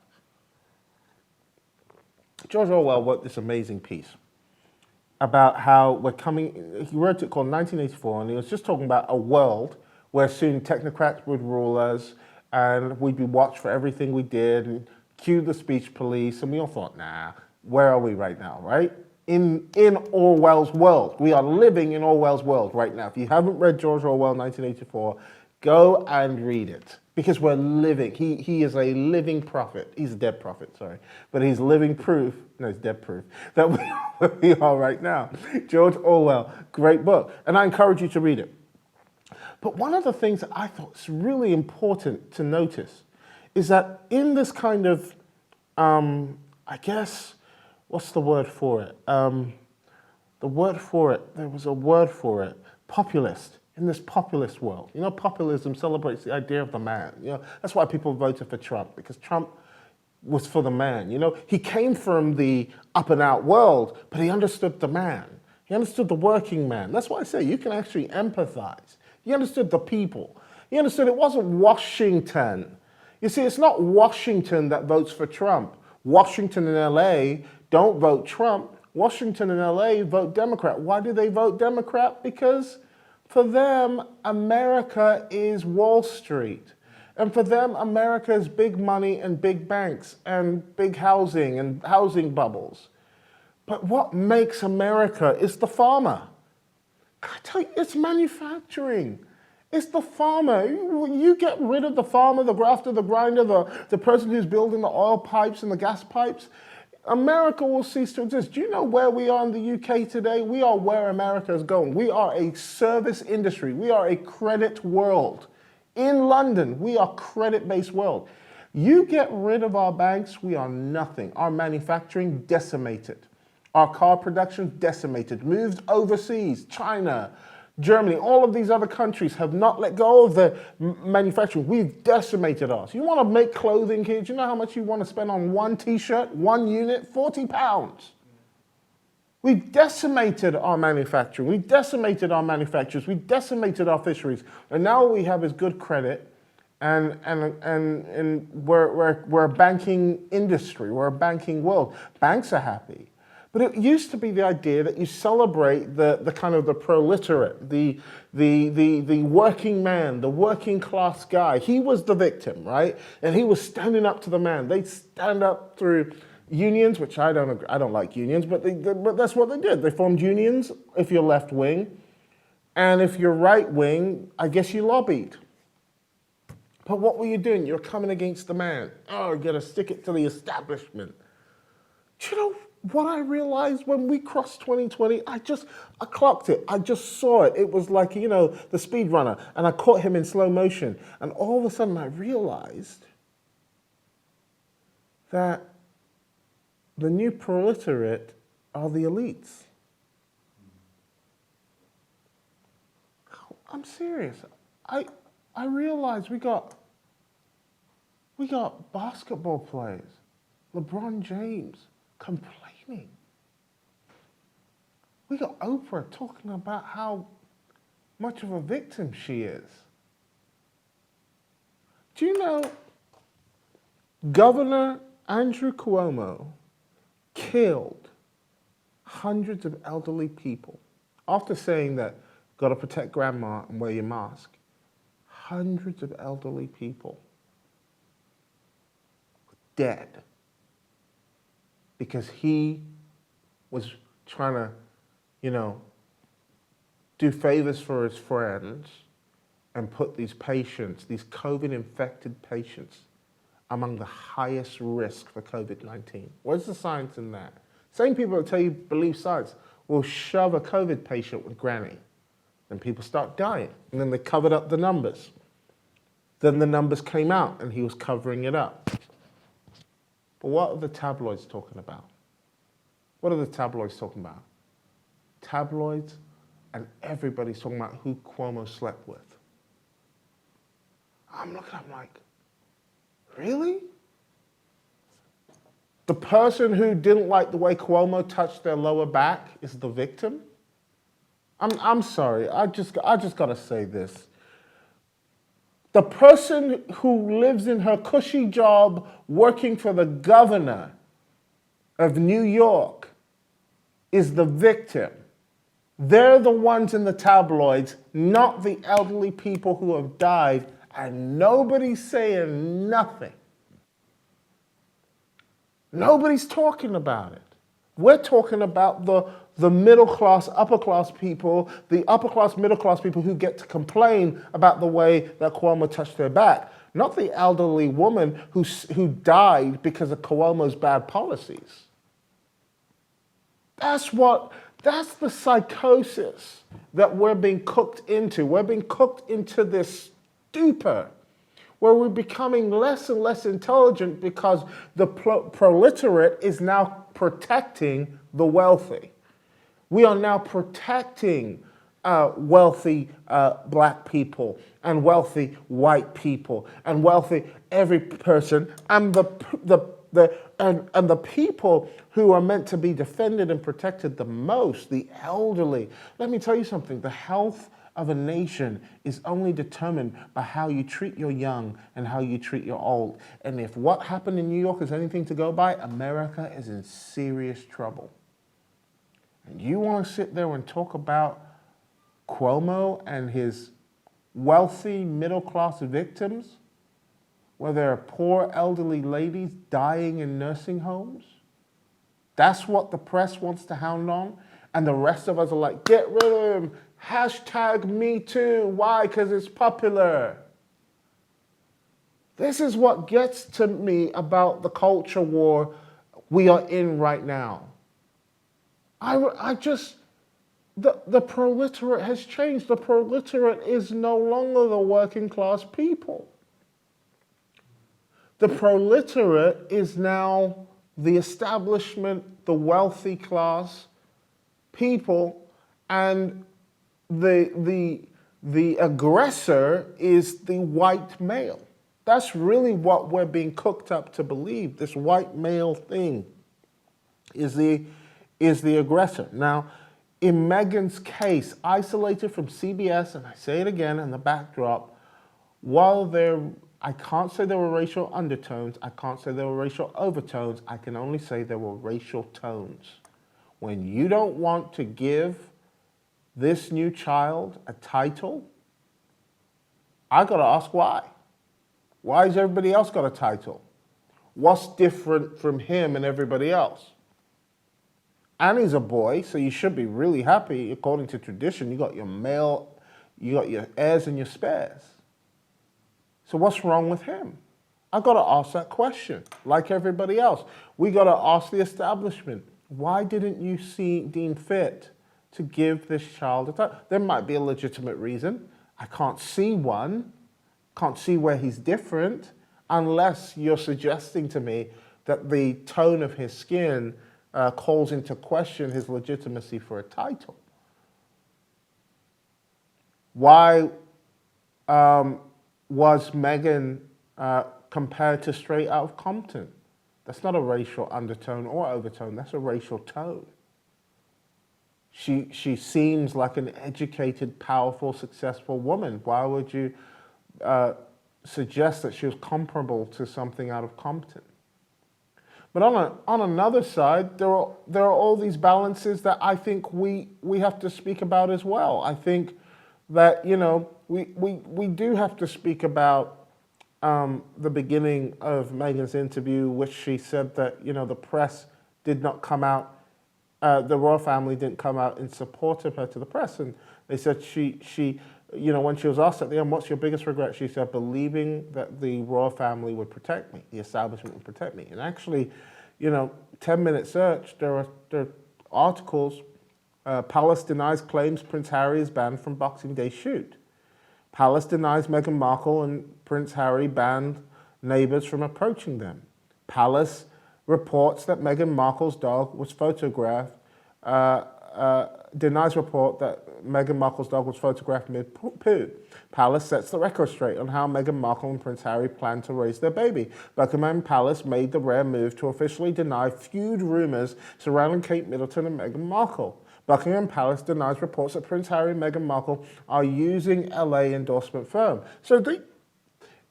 George Orwell wrote this amazing piece about how he wrote it called 1984, and he was just talking about a world where soon technocrats would rule us, and we'd be watched for everything we did, and cue the speech police, and we all thought, nah, where are we right now, right? In Orwell's world. We are living in Orwell's world right now. If you haven't read George Orwell, 1984, go and read it. Because we're living, he is a living prophet. He's a dead prophet, sorry. But he's living proof, no, he's dead proof, that we are right now. George Orwell, great book. And I encourage you to read it. But one of the things that I thought is really important to notice is that in this kind of, I guess, what's the word for it? There was a word for it, populist. In this populist world. Populism celebrates the idea of the man. That's why people voted for Trump, because Trump was for the man. He came from the up and out world, but he understood the man. He understood the working man. That's why I say you can actually empathize. He understood the people. He understood it wasn't Washington. You see, it's not Washington that votes for Trump. Washington and LA don't vote Trump. Washington and LA vote Democrat. Why do they vote Democrat? Because for them, America is Wall Street. And for them, America is big money and big banks and big housing and housing bubbles. But what makes America is the farmer. I tell you, it's manufacturing. It's the farmer. You get rid of the farmer, the grafter, the grinder, the person who's building the oil pipes and the gas pipes, America will cease to exist. Do you know where we are in the UK today? We are where America is going. We are a service industry. We are a credit world. In London, we are credit-based world. You get rid of our banks, we are nothing. Our manufacturing decimated. Our car production decimated. Moved overseas, China, Germany, all of these other countries have not let go of the manufacturing. We've decimated ours. You want to make clothing here? Do you know how much you want to spend on one t-shirt, one unit? £40. We've decimated our manufacturing. We've decimated our manufacturers. We've decimated our fisheries. And now what we have is good credit, and we're a banking industry. We're a banking world. Banks are happy. But it used to be the idea that you celebrate the kind of the proliterate, the working man, the working class guy. He was the victim, right? And he was standing up to the man. They'd stand up through unions, which I don't like unions, but that's what they did. They formed unions if you're left wing, and if you're right wing, I guess you lobbied. But what were you doing? You're coming against the man. Oh, you're gonna stick it to the establishment. Do you know what I realized when we crossed 2020? I clocked it. I just saw it. It was like, the speed runner, and I caught him in slow motion. And all of a sudden I realized that the new proliterate are the elites. I'm serious. I realized we got basketball players, LeBron James, complaining. We got Oprah talking about how much of a victim she is. Do you know Governor Andrew Cuomo killed hundreds of elderly people after saying that got to protect grandma and wear your mask? Hundreds of elderly people dead because he was trying to, do favors for his friends and put these patients, these COVID-infected patients, among the highest risk for COVID-19. Where's the science in that? Same people that tell you believe science will shove a COVID patient with granny. Then people start dying. And then they covered up the numbers. Then the numbers came out and he was covering it up. But what are the tabloids talking about? What are the tabloids talking about? Tabloids and everybody's talking about who Cuomo slept with. I'm looking, I'm like, really? The person who didn't like the way Cuomo touched their lower back is the victim? I'm sorry, I just gotta say this. The person who lives in her cushy job working for the governor of New York is the victim. They're the ones in the tabloids, not the elderly people who have died, and nobody's saying nothing. Nobody's talking about it. We're talking about the middle class, upper class people, the upper class, middle class people who get to complain about the way that Cuomo touched their back, not the elderly woman who died because of Cuomo's bad policies. That's the psychosis that we're being cooked into. We're being cooked into this stupor where we're becoming less and less intelligent because the proliterate is now protecting the wealthy. We are now protecting wealthy black people and wealthy white people and wealthy every person and the people who are meant to be defended and protected the most, the elderly. Let me tell you something, the health of a nation is only determined by how you treat your young and how you treat your old. And if what happened in New York is anything to go by, America is in serious trouble. And you want to sit there and talk about Cuomo and his wealthy middle-class victims, where there are poor elderly ladies dying in nursing homes? That's what the press wants to hound on? And the rest of us are like, get rid of him. Hashtag me too. Why? Because it's popular. This is what gets to me about the culture war we are in right now. The proliterate has changed. The proliterate is no longer the working class people. The proliterate is now the establishment, the wealthy class people, and the aggressor is the white male. That's really what we're being cooked up to believe. This white male thing is the aggressor. Now, in Meghan's case, isolated from CBS, and I say it again in the backdrop, while I can't say there were racial undertones, I can't say there were racial overtones, I can only say there were racial tones. When you don't want to give this new child a title, I gotta ask why. Why has everybody else got a title? What's different from him and everybody else? Annie's a boy, so you should be really happy. According to tradition, you got your heirs and your spares. So what's wrong with him? I gotta ask that question, like everybody else. We gotta ask the establishment, why didn't you deem fit to give this child a title? There might be a legitimate reason. I can't see one, can't see where he's different, unless you're suggesting to me that the tone of his skin calls into question his legitimacy for a title. Why was Meghan compared to Straight Out of Compton? That's not a racial undertone or overtone, that's a racial tone. She seems like an educated, powerful, successful woman. Why would you suggest that she was comparable to something out of Compton? But on another side, there are all these balances that I think we have to speak about as well. I think that, you know, we do have to speak about the beginning of Meghan's interview, which she said that, you know, the press did not come out the royal family didn't come out in support of her to the press. And they said she, when she was asked at the end, what's your biggest regret? She said, believing that the royal family would protect me, the establishment would protect me. And actually, 10-minute search, there are articles. Palace denies claims Prince Harry is banned from Boxing Day shoot. Palace denies Meghan Markle and Prince Harry banned neighbors from approaching them. Palace reports that Meghan Markle's dog was photographed, denies report that Meghan Markle's dog was photographed mid-poo. Palace sets the record straight on how Meghan Markle and Prince Harry plan to raise their baby. Buckingham Palace made the rare move to officially deny feud rumours surrounding Kate Middleton and Meghan Markle. Buckingham Palace denies reports that Prince Harry and Meghan Markle are using LA endorsement firm. So,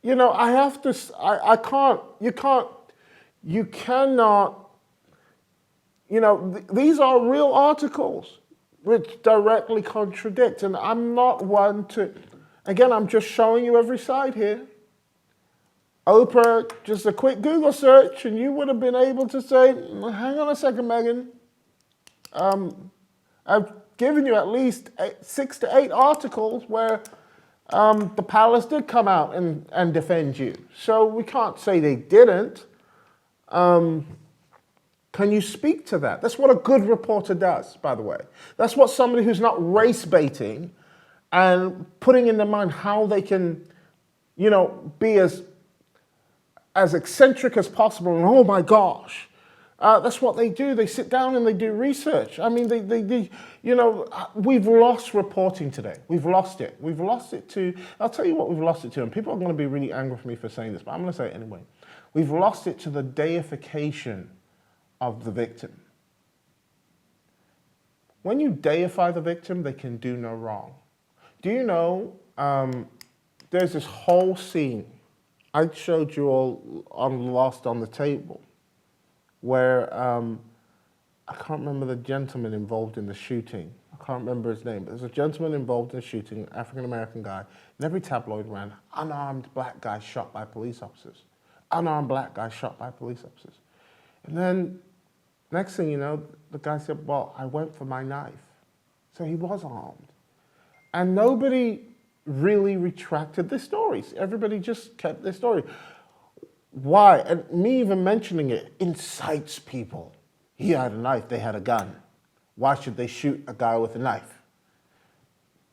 I have to, I can't, you cannot, these are real articles which directly contradict. And I'm not one to, again, I'm just showing you every side here. Oprah, just a quick Google search, and you would have been able to say, hang on a second, Meghan. I've given you at least 6 to 8 articles where the palace did come out and defend you. So we can't say they didn't. Can you speak to that? That's what a good reporter does, by the way. That's what somebody who's not race baiting and putting in their mind how they can, be as eccentric as possible. And oh my gosh. That's what they do. They sit down and they do research. I mean, we've lost reporting today. We've lost it. We've lost it to, I'll tell you what we've lost it to, and people are going to be really angry with me for saying this, but I'm going to say it anyway. We've lost it to the deification of the victim. When you deify the victim, they can do no wrong. Do you know, there's this whole scene I showed you all on Lost on the Table, where I can't remember the gentleman involved in the shooting. I can't remember his name, but there's a gentleman involved in the shooting, African-American guy, and every tabloid ran, unarmed black guy shot by police officers. Unarmed black guy shot by police officers. And then, next thing you know, the guy said, well, I went for my knife. So he was armed. And nobody really retracted their stories. Everybody just kept their story. Why? And me even mentioning it incites people. He had a knife, they had a gun. Why should they shoot a guy with a knife?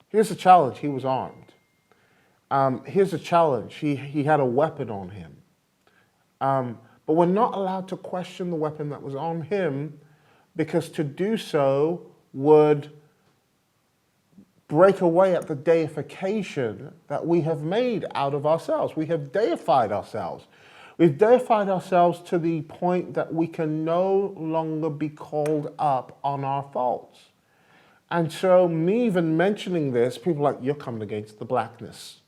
Here's a challenge, he was armed. Here's a challenge, he had a weapon on him. But we're not allowed to question the weapon that was on him, because to do so would break away at the deification that we have made out of ourselves. We have deified ourselves. We've deified ourselves to the point that we can no longer be called up on our faults. And so me even mentioning this, people are like, you're coming against the blackness.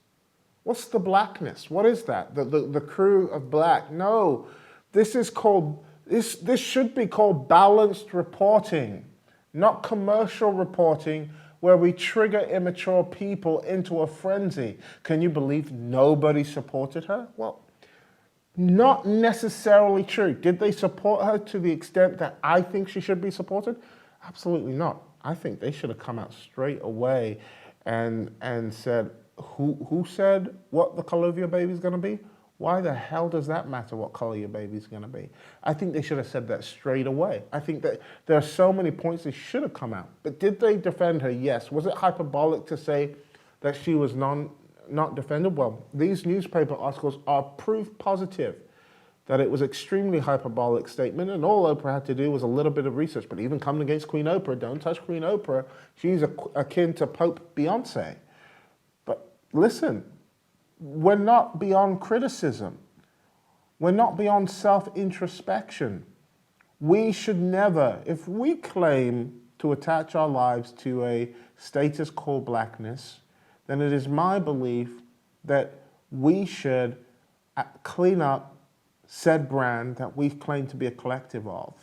What's the blackness? What is that? The crew of black? No, this is called, this should be called balanced reporting, not commercial reporting where we trigger immature people into a frenzy. Can you believe nobody supported her? Well, not necessarily true. Did they support her to the extent that I think she should be supported? Absolutely not. I think they should have come out straight away and said, who said what the color of your baby's gonna be? Why the hell does that matter what color your baby's gonna be? I think they should have said that straight away. I think that there are so many points they should have come out. But did they defend her? Yes. Was it hyperbolic to say that she was not defended? Well, these newspaper articles are proof positive that it was extremely hyperbolic statement, and all Oprah had to do was a little bit of research. But even coming against Queen Oprah, don't touch Queen Oprah. She's akin to Pope Beyonce. But listen, we're not beyond criticism. We're not beyond self-introspection. We should never, if we claim to attach our lives to a status called blackness, then it is my belief that we should clean up said brand that we claim to be a collective of,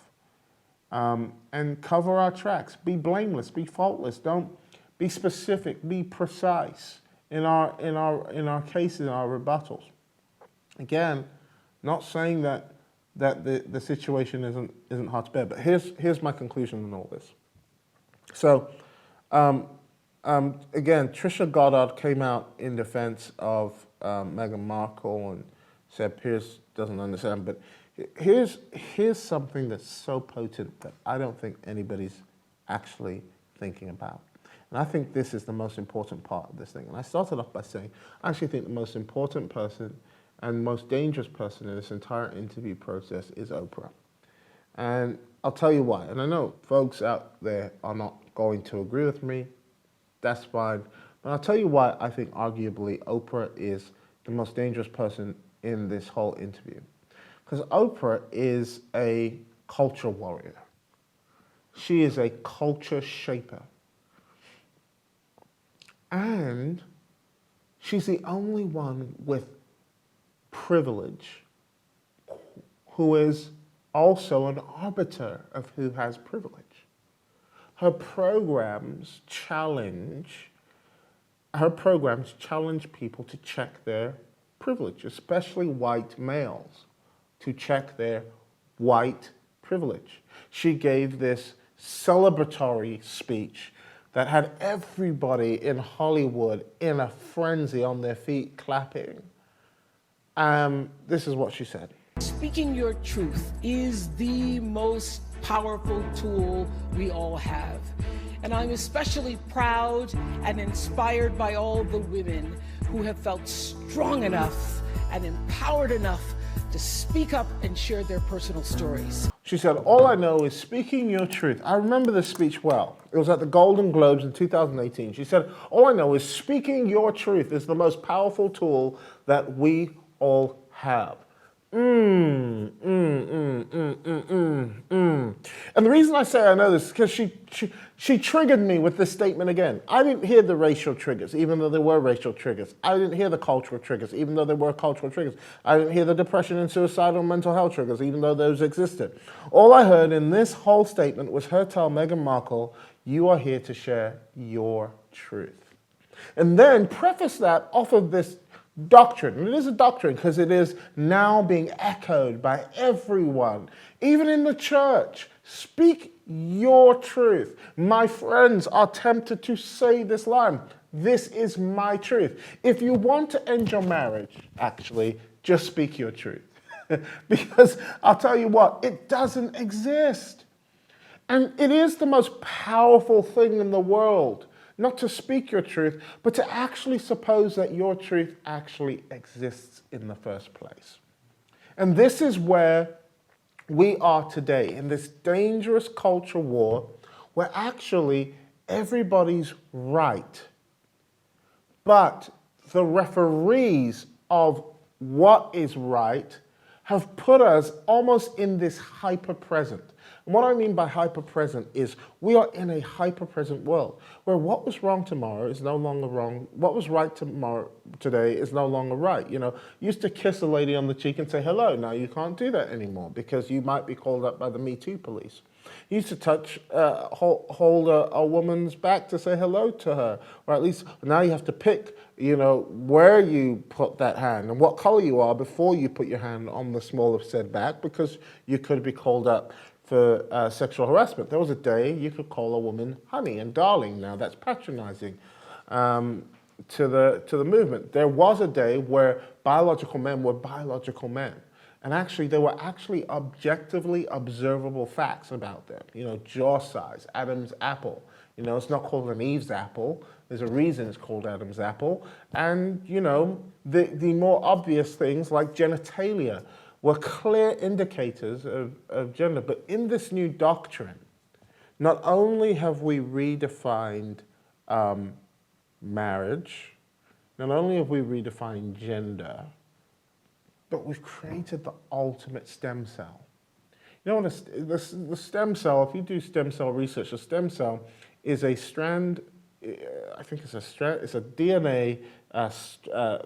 and cover our tracks. Be blameless, be faultless. Don't be specific, be precise in our cases, in our rebuttals. Again, not saying that that the situation isn't hard to bear. But here's my conclusion on all this. So, again, Trisha Goddard came out in defense of Meghan Markle and said Piers doesn't understand. But here's something that's so potent that I don't think anybody's actually thinking about. And I think this is the most important part of this thing. And I started off by saying, I actually think the most important person and most dangerous person in this entire interview process is Oprah. And I'll tell you why. And I know folks out there are not going to agree with me. That's fine. But I'll tell you why I think arguably Oprah is the most dangerous person in this whole interview. Because Oprah is a culture warrior. She is a culture shaper. And she's the only one with privilege who is also an arbiter of who has privilege. Her programs challenge people to check their privilege, especially white males, to check their white privilege. She gave this celebratory speech that had everybody in Hollywood in a frenzy on their feet clapping. This is what she said. Speaking your truth is the most powerful tool we all have. And I'm especially proud and inspired by all the women who have felt strong enough and empowered enough to speak up and share their personal stories. She said, all I know is speaking your truth. I remember this speech well. It was at the Golden Globes in 2018. She said, all I know is speaking your truth is the most powerful tool that we all have. And the reason I say I know this is because she triggered me with this statement again. I didn't hear the racial triggers, even though there were racial triggers. I didn't hear the cultural triggers, even though there were cultural triggers. I didn't hear the depression and suicidal mental health triggers, even though those existed. All I heard in this whole statement was her tell Meghan Markle, you are here to share your truth. And then preface that off of this doctrine, and it is a doctrine because it is now being echoed by everyone, even in the church. Speak your truth. My friends are tempted to say this line, this is my truth. If you want to end your marriage, actually, just speak your truth. Because I'll tell you what, it doesn't exist. And it is the most powerful thing in the world. Not to speak your truth, but to actually suppose that your truth actually exists in the first place. And this is where we are today, in this dangerous culture war, where actually everybody's right. But the referees of what is right have put us almost in this hyper-present. And what I mean by hyper-present is we are in a hyper-present world where what was wrong tomorrow is no longer wrong. What was right today is no longer right. You know, you used to kiss a lady on the cheek and say hello. Now you can't do that anymore because you might be called up by the Me Too police. You used to hold a woman's back to say hello to her, or at least now you have to pick, you know, where you put that hand and what color you are before you put your hand on the small of said back, because you could be called up for sexual harassment. There was a day you could call a woman honey and darling. Now that's patronizing to the movement. There was a day where biological men were biological men. And actually, there were actually objectively observable facts about them. You know, jaw size, Adam's apple. You know, it's not called an Eve's apple. There's a reason it's called Adam's apple. And, you know, the more obvious things like genitalia were clear indicators of gender. But in this new doctrine, not only have we redefined marriage, not only have we redefined gender, but we've created the ultimate stem cell. You know what, the stem cell, if you do stem cell research, a stem cell is a strand, I think it's a strand, it's a DNA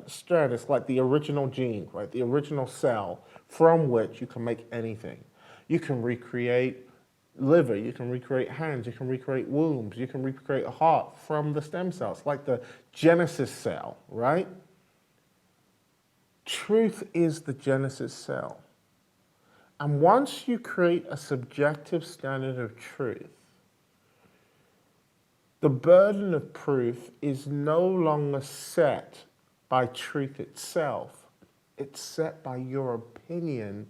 strand. It's like the original gene, right? The original cell from which you can make anything. You can recreate liver, you can recreate hands, you can recreate wombs, you can recreate a heart from the stem cells, like the Genesis cell, right? Truth is the Genesis cell. And once you create a subjective standard of truth, the burden of proof is no longer set by truth itself. It's set by your opinion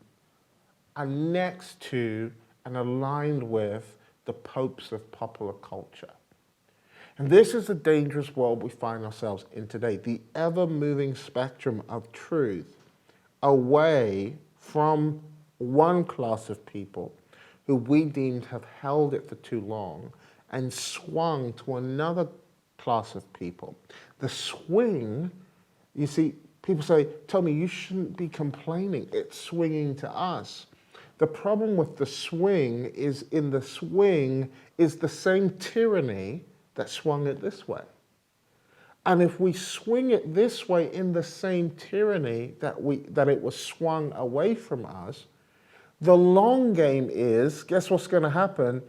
and next to and aligned with the popes of popular culture. And this is the dangerous world we find ourselves in today, the ever-moving spectrum of truth away from one class of people who we deemed have held it for too long and swung to another class of people. The swing, you see, people say, Tomi, you shouldn't be complaining. It's swinging to us. The problem with the swing is in the swing is the same tyranny that swung it this way. And if we swing it this way in the same tyranny that it was swung away from us, the long game is, guess what's going to happen?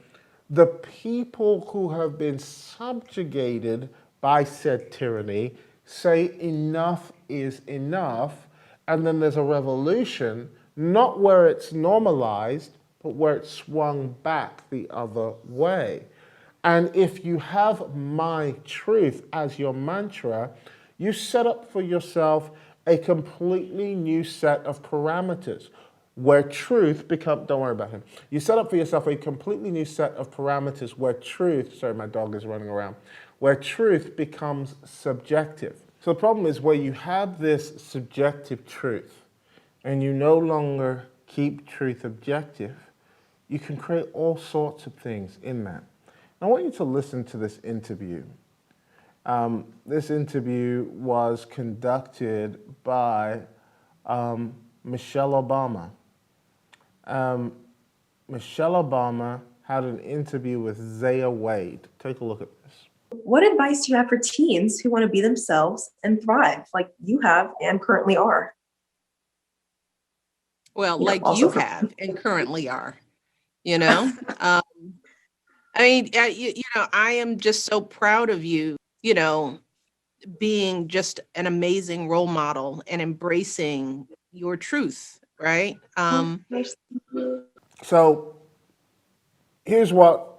The people who have been subjugated by said tyranny say enough is enough, and then there's a revolution, not where it's normalized, but where it's swung back the other way. And if you have my truth as your mantra, you set up for yourself a completely new set of parameters where truth becomes, don't worry about him. You set up for yourself a completely new set of parameters where truth, sorry, my dog is running around, where truth becomes subjective. So the problem is where you have this subjective truth and you no longer keep truth objective, you can create all sorts of things in that. I want you to listen to this interview. This interview was conducted by Michelle Obama. Michelle Obama had an interview with Zaya Wade. Take a look at this. What advice do you have for teens who want to be themselves and thrive like you have and currently are? Well, You know, like also you for- have and currently are, you know? I mean, you know, I am just so proud of you, you know, being just an amazing role model and embracing your truth, right? So here's what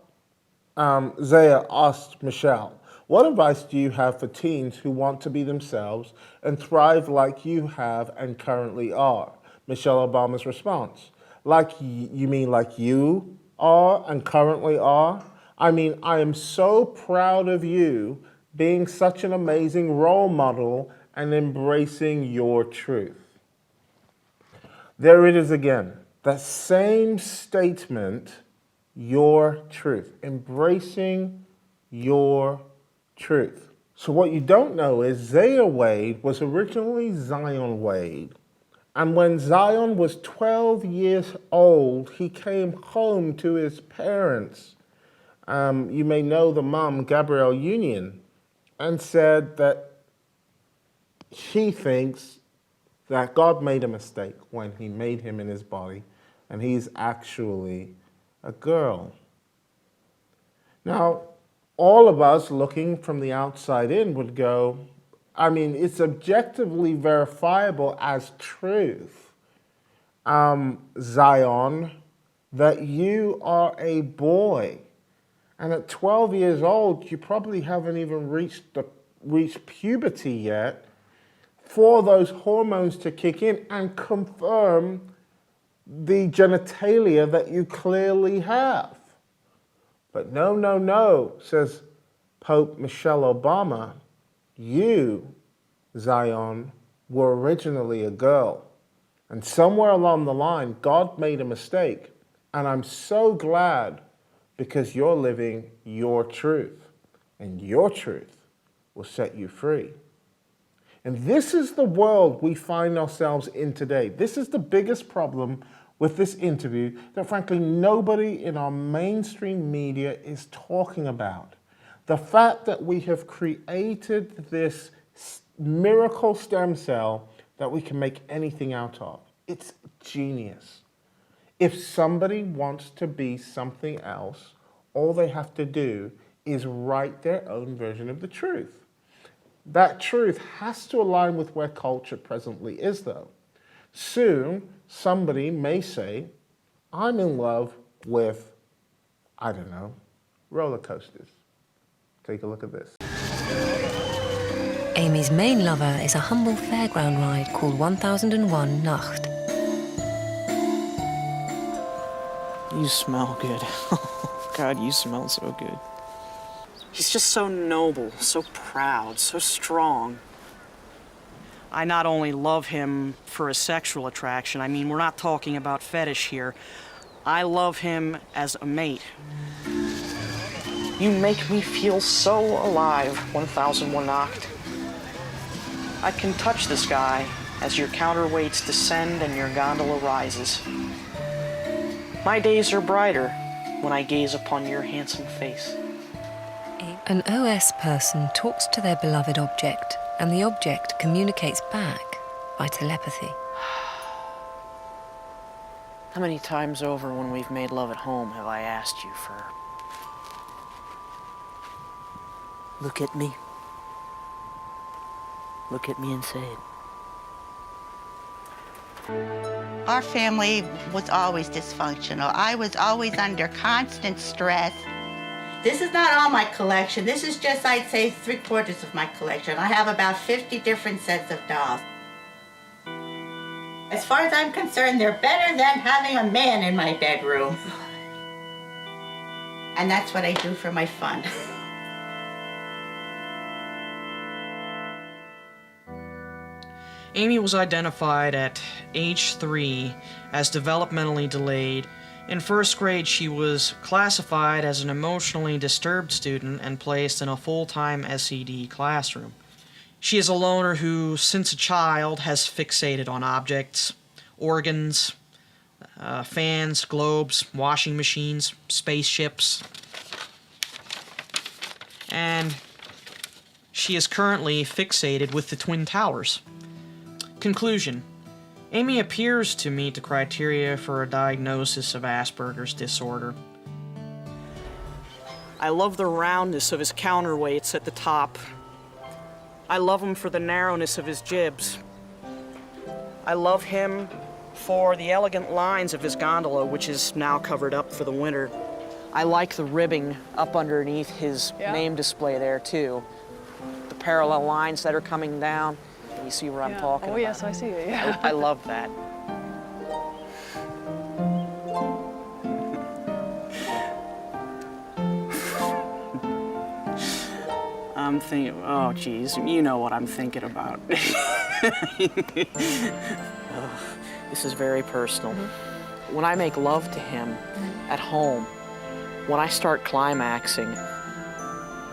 Zaya asked Michelle. What advice do you have for teens who want to be themselves and thrive like you have and currently are? Michelle Obama's response. You mean like you are and currently are? I mean, I am so proud of you being such an amazing role model and embracing your truth. There it is again. That same statement, your truth, embracing your truth. So what you don't know is Zaya Wade was originally Zion Wade. And when Zion was 12 years old, he came home to his parents. You may know the mom, Gabrielle Union, and said that she thinks that God made a mistake when he made him in his body, and he's actually a girl. Now, all of us looking from the outside in would go, I mean, it's objectively verifiable as truth, Zion, that you are a boy. And at 12 years old, you probably haven't even reached puberty yet for those hormones to kick in and confirm the genitalia that you clearly have. But no, says Pope Michelle Obama, you, Zion, were originally a girl. And somewhere along the line, God made a mistake. And I'm so glad because you're living your truth. And your truth will set you free. And this is the world we find ourselves in today. This is the biggest problem with this interview that frankly nobody in our mainstream media is talking about. The fact that we have created this miracle stem cell that we can make anything out of. It's genius. If somebody wants to be something else, all they have to do is write their own version of the truth. That truth has to align with where culture presently is, though. Soon, somebody may say, I'm in love with, I don't know, roller coasters. Take a look at this. Amy's main lover is a humble fairground ride called 1001 Nacht. You smell good. God, you smell so good. He's just so noble, so proud, so strong. I not only love him for his sexual attraction, I mean, we're not talking about fetish here. I love him as a mate. You make me feel so alive, 1001 Nacht. I can touch the sky as your counterweights descend and your gondola rises. My days are brighter when I gaze upon your handsome face. An OS person talks to their beloved object, and the object communicates back by telepathy. How many times over when we've made love at home have I asked you for... Look at me. Look at me and say it. Our family was always dysfunctional. I was always under constant stress. This is not all my collection. This is just, I'd say, 3/4 of my collection. I have about 50 different sets of dolls. As far as I'm concerned, they're better than having a man in my bedroom. And that's what I do for my fun. Amy was identified at age 3 as developmentally delayed. In first grade, she was classified as an emotionally disturbed student and placed in a full-time SED classroom. She is a loner who, since a child, has fixated on objects, organs, fans, globes, washing machines, spaceships. And she is currently fixated with the Twin Towers. Conclusion. Amy appears to meet the criteria for a diagnosis of Asperger's disorder. I love the roundness of his counterweights at the top. I love him for the narrowness of his jibs. I love him for the elegant lines of his gondola, which is now covered up for the winter. I like the ribbing up underneath his name display there, too. The parallel lines that are coming down. You see where I'm talking about? Yes, I see it, yeah. I love that. I'm thinking, oh geez, you know what I'm thinking about. This is very personal. When I make love to him at home, when I start climaxing,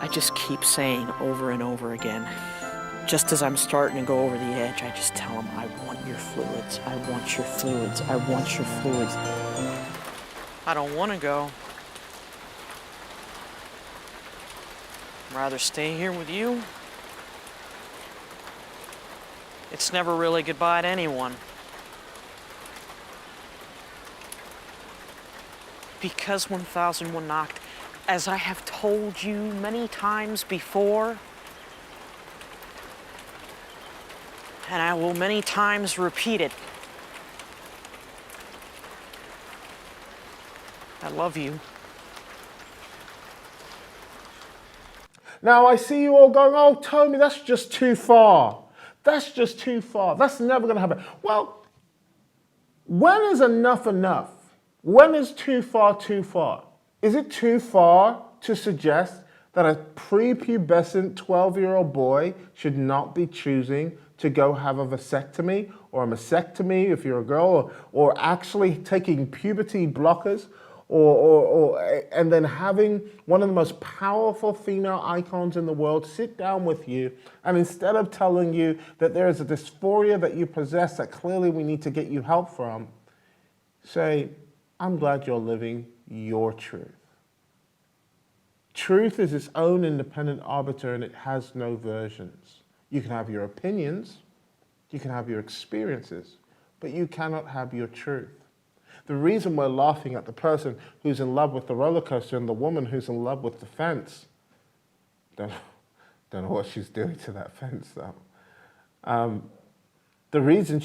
I just keep saying over and over again, just as I'm starting to go over the edge, I just tell him, I want your fluids, I want your fluids, I want your fluids. I don't want to go. I'd rather stay here with you. It's never really goodbye to anyone. Because 1001 Nacht, as I have told you many times before, and I will many times repeat it, I love you. Now I see you all going, oh, Tomi, that's just too far. That's just too far. That's never going to happen. Well, when is enough enough? When is too far too far? Is it too far to suggest that a prepubescent 12-year-old boy should not be choosing to go have a vasectomy or a mastectomy if you're a girl, or actually taking puberty blockers, and then having one of the most powerful female icons in the world sit down with you, and instead of telling you that there is a dysphoria that you possess that clearly we need to get you help from, say, I'm glad you're living your truth. Truth is its own independent arbiter and it has no versions. You can have your opinions, you can have your experiences, but you cannot have your truth. The reason we're laughing at the person who's in love with the roller coaster and the woman who's in love with the fence, don't know what she's doing to that fence though. The reason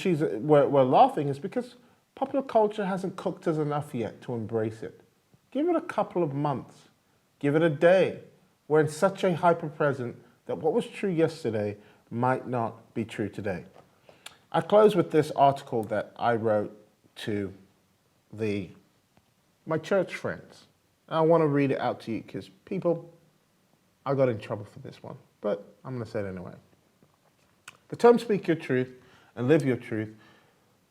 we're laughing is because Popular culture hasn't cooked us enough yet to embrace it. Give it a couple of months. Give it a day. We're in such a hyper-present that what was true yesterday might not be true today. I close with this article that I wrote to my church friends. I want to read it out to you because people, I got in trouble for this one, but I'm going to say it anyway. The term speak your truth and live your truth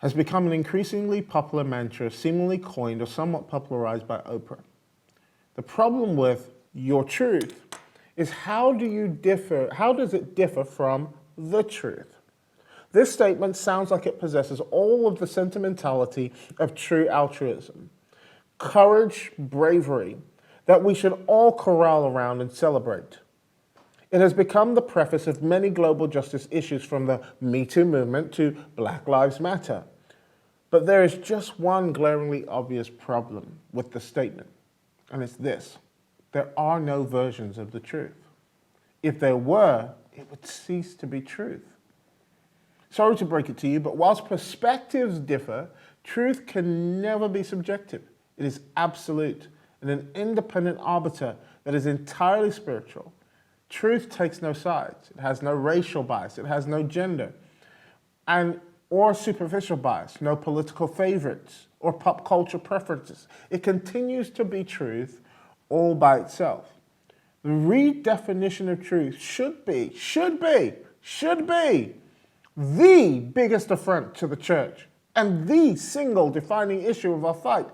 has become an increasingly popular mantra, seemingly coined or somewhat popularized by Oprah. The problem with your truth is how does it differ from the truth? This statement sounds like it possesses all of the sentimentality of true altruism, courage, bravery, that we should all corral around and celebrate. It has become the preface of many global justice issues from the Me Too movement to Black Lives Matter. But there is just one glaringly obvious problem with the statement, and it's this. There are no versions of the truth. If there were, it would cease to be truth. Sorry to break it to you, but whilst perspectives differ, truth can never be subjective. It is absolute and an independent arbiter that is entirely spiritual. Truth takes no sides. It has no racial bias. It has no gender or superficial bias, no political favorites or pop culture preferences. It continues to be truth all by itself. The redefinition of truth should be the biggest affront to the church and the single defining issue of our fight.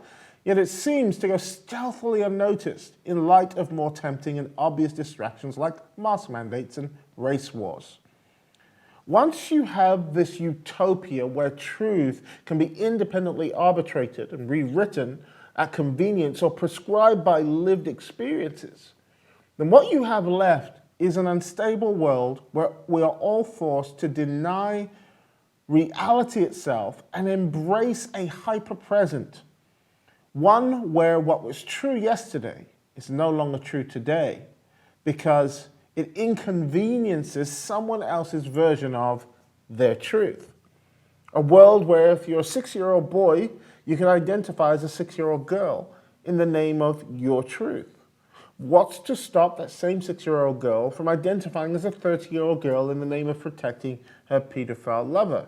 Yet it seems to go stealthily unnoticed in light of more tempting and obvious distractions like mask mandates and race wars. Once you have this utopia where truth can be independently arbitrated and rewritten at convenience or prescribed by lived experiences, then what you have left is an unstable world where we are all forced to deny reality itself and embrace a hyper-present, one where what was true yesterday is no longer true today because it inconveniences someone else's version of their truth. A world where if you're a 6-year-old boy, you can identify as a 6-year-old girl in the name of your truth. What's to stop that same 6-year-old girl from identifying as a 30-year-old girl in the name of protecting her pedophile lover?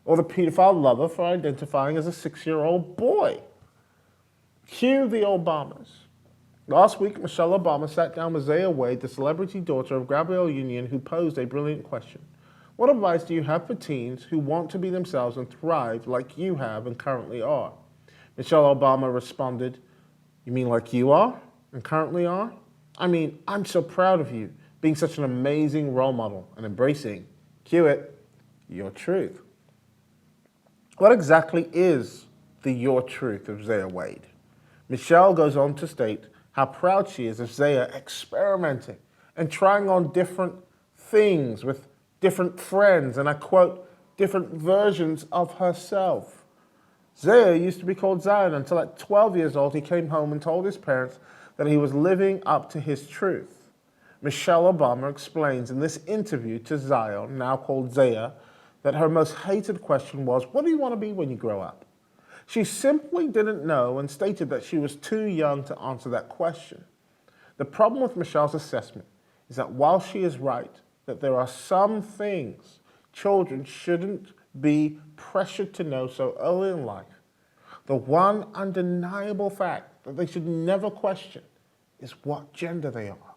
Or the pedophile lover for identifying as a 6-year-old boy? Cue the Obamas. Last week, Michelle Obama sat down with Zaya Wade, the celebrity daughter of Gabrielle Union, who posed a brilliant question. What advice do you have for teens who want to be themselves and thrive like you have and currently are? Michelle Obama responded, you mean like you are and currently are? I mean, I'm so proud of you being such an amazing role model and embracing, cue it, your truth. What exactly is the your truth of Zaya Wade? Michelle goes on to state how proud she is of Zaya experimenting and trying on different things with different friends, and I quote, different versions of herself. Zaya used to be called Zion until at 12 years old he came home and told his parents that he was living up to his truth. Michelle Obama explains in this interview to Zion, now called Zaya, that her most hated question was, what do you want to be when you grow up? She simply didn't know and stated that she was too young to answer that question. The problem with Michelle's assessment is that while she is right that there are some things children shouldn't be pressured to know so early in life, the one undeniable fact that they should never question is what gender they are.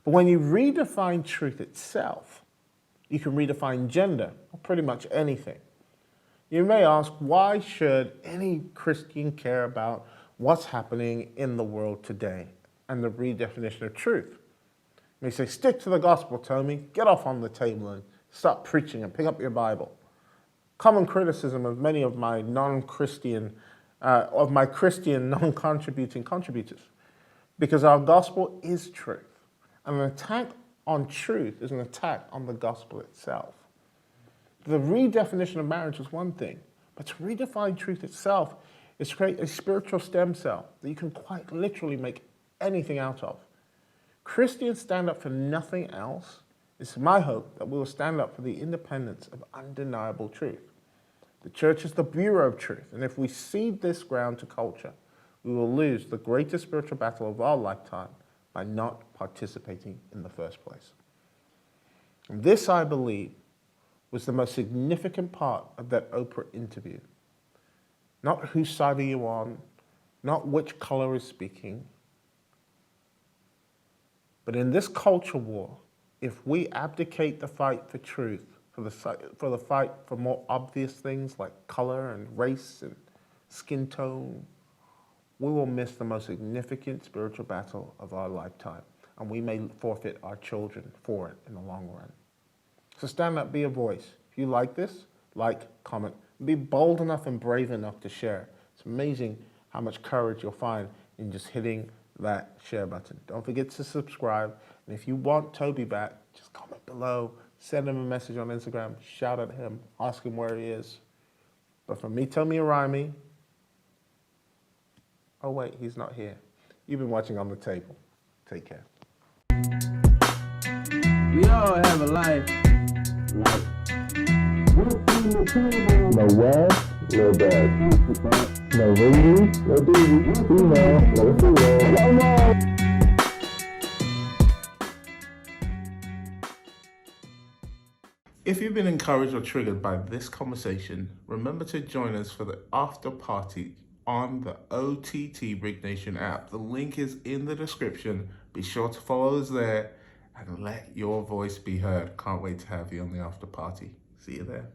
But when you redefine truth itself, you can redefine gender, or pretty much anything. You may ask, why should any Christian care about what's happening in the world today and the redefinition of truth? You may say, stick to the gospel, Tomi. Get off on the table and start preaching and pick up your Bible. Common criticism of many of my Christian non-contributing contributors, because our gospel is truth. And an attack on truth is an attack on the gospel itself. The redefinition of marriage is one thing, but to redefine truth itself is to create a spiritual stem cell that you can quite literally make anything out of. Christians stand up for nothing else. It's my hope that we will stand up for the independence of undeniable truth. The church is the bureau of truth, and if we cede this ground to culture, we will lose the greatest spiritual battle of our lifetime by not participating in the first place. And this, I believe, was the most significant part of that Oprah interview. Not whose side are you on, not which color is speaking, but in this culture war, if we abdicate the fight for truth, for the fight for more obvious things like color and race and skin tone, we will miss the most significant spiritual battle of our lifetime, and we may forfeit our children for it in the long run. So stand up, be a voice. If you like this, like, comment, be bold enough and brave enough to share. It's amazing how much courage you'll find in just hitting that share button. Don't forget to subscribe, and if you want Tobi back, just comment below, send him a message on Instagram, shout at him, ask him where he is. But from me, Tomi Arayomi, oh wait, he's not here. You've been watching On the Table. Take care. We all have a life. No web, no dead. No ladies, no dudes, female, no female. Come on! If you've been encouraged or triggered by this conversation, remember to join us for the after party on the OTT Big Nation app. The link is in the description. Be sure to follow us there and let your voice be heard. Can't wait to have you on the after party. See you there.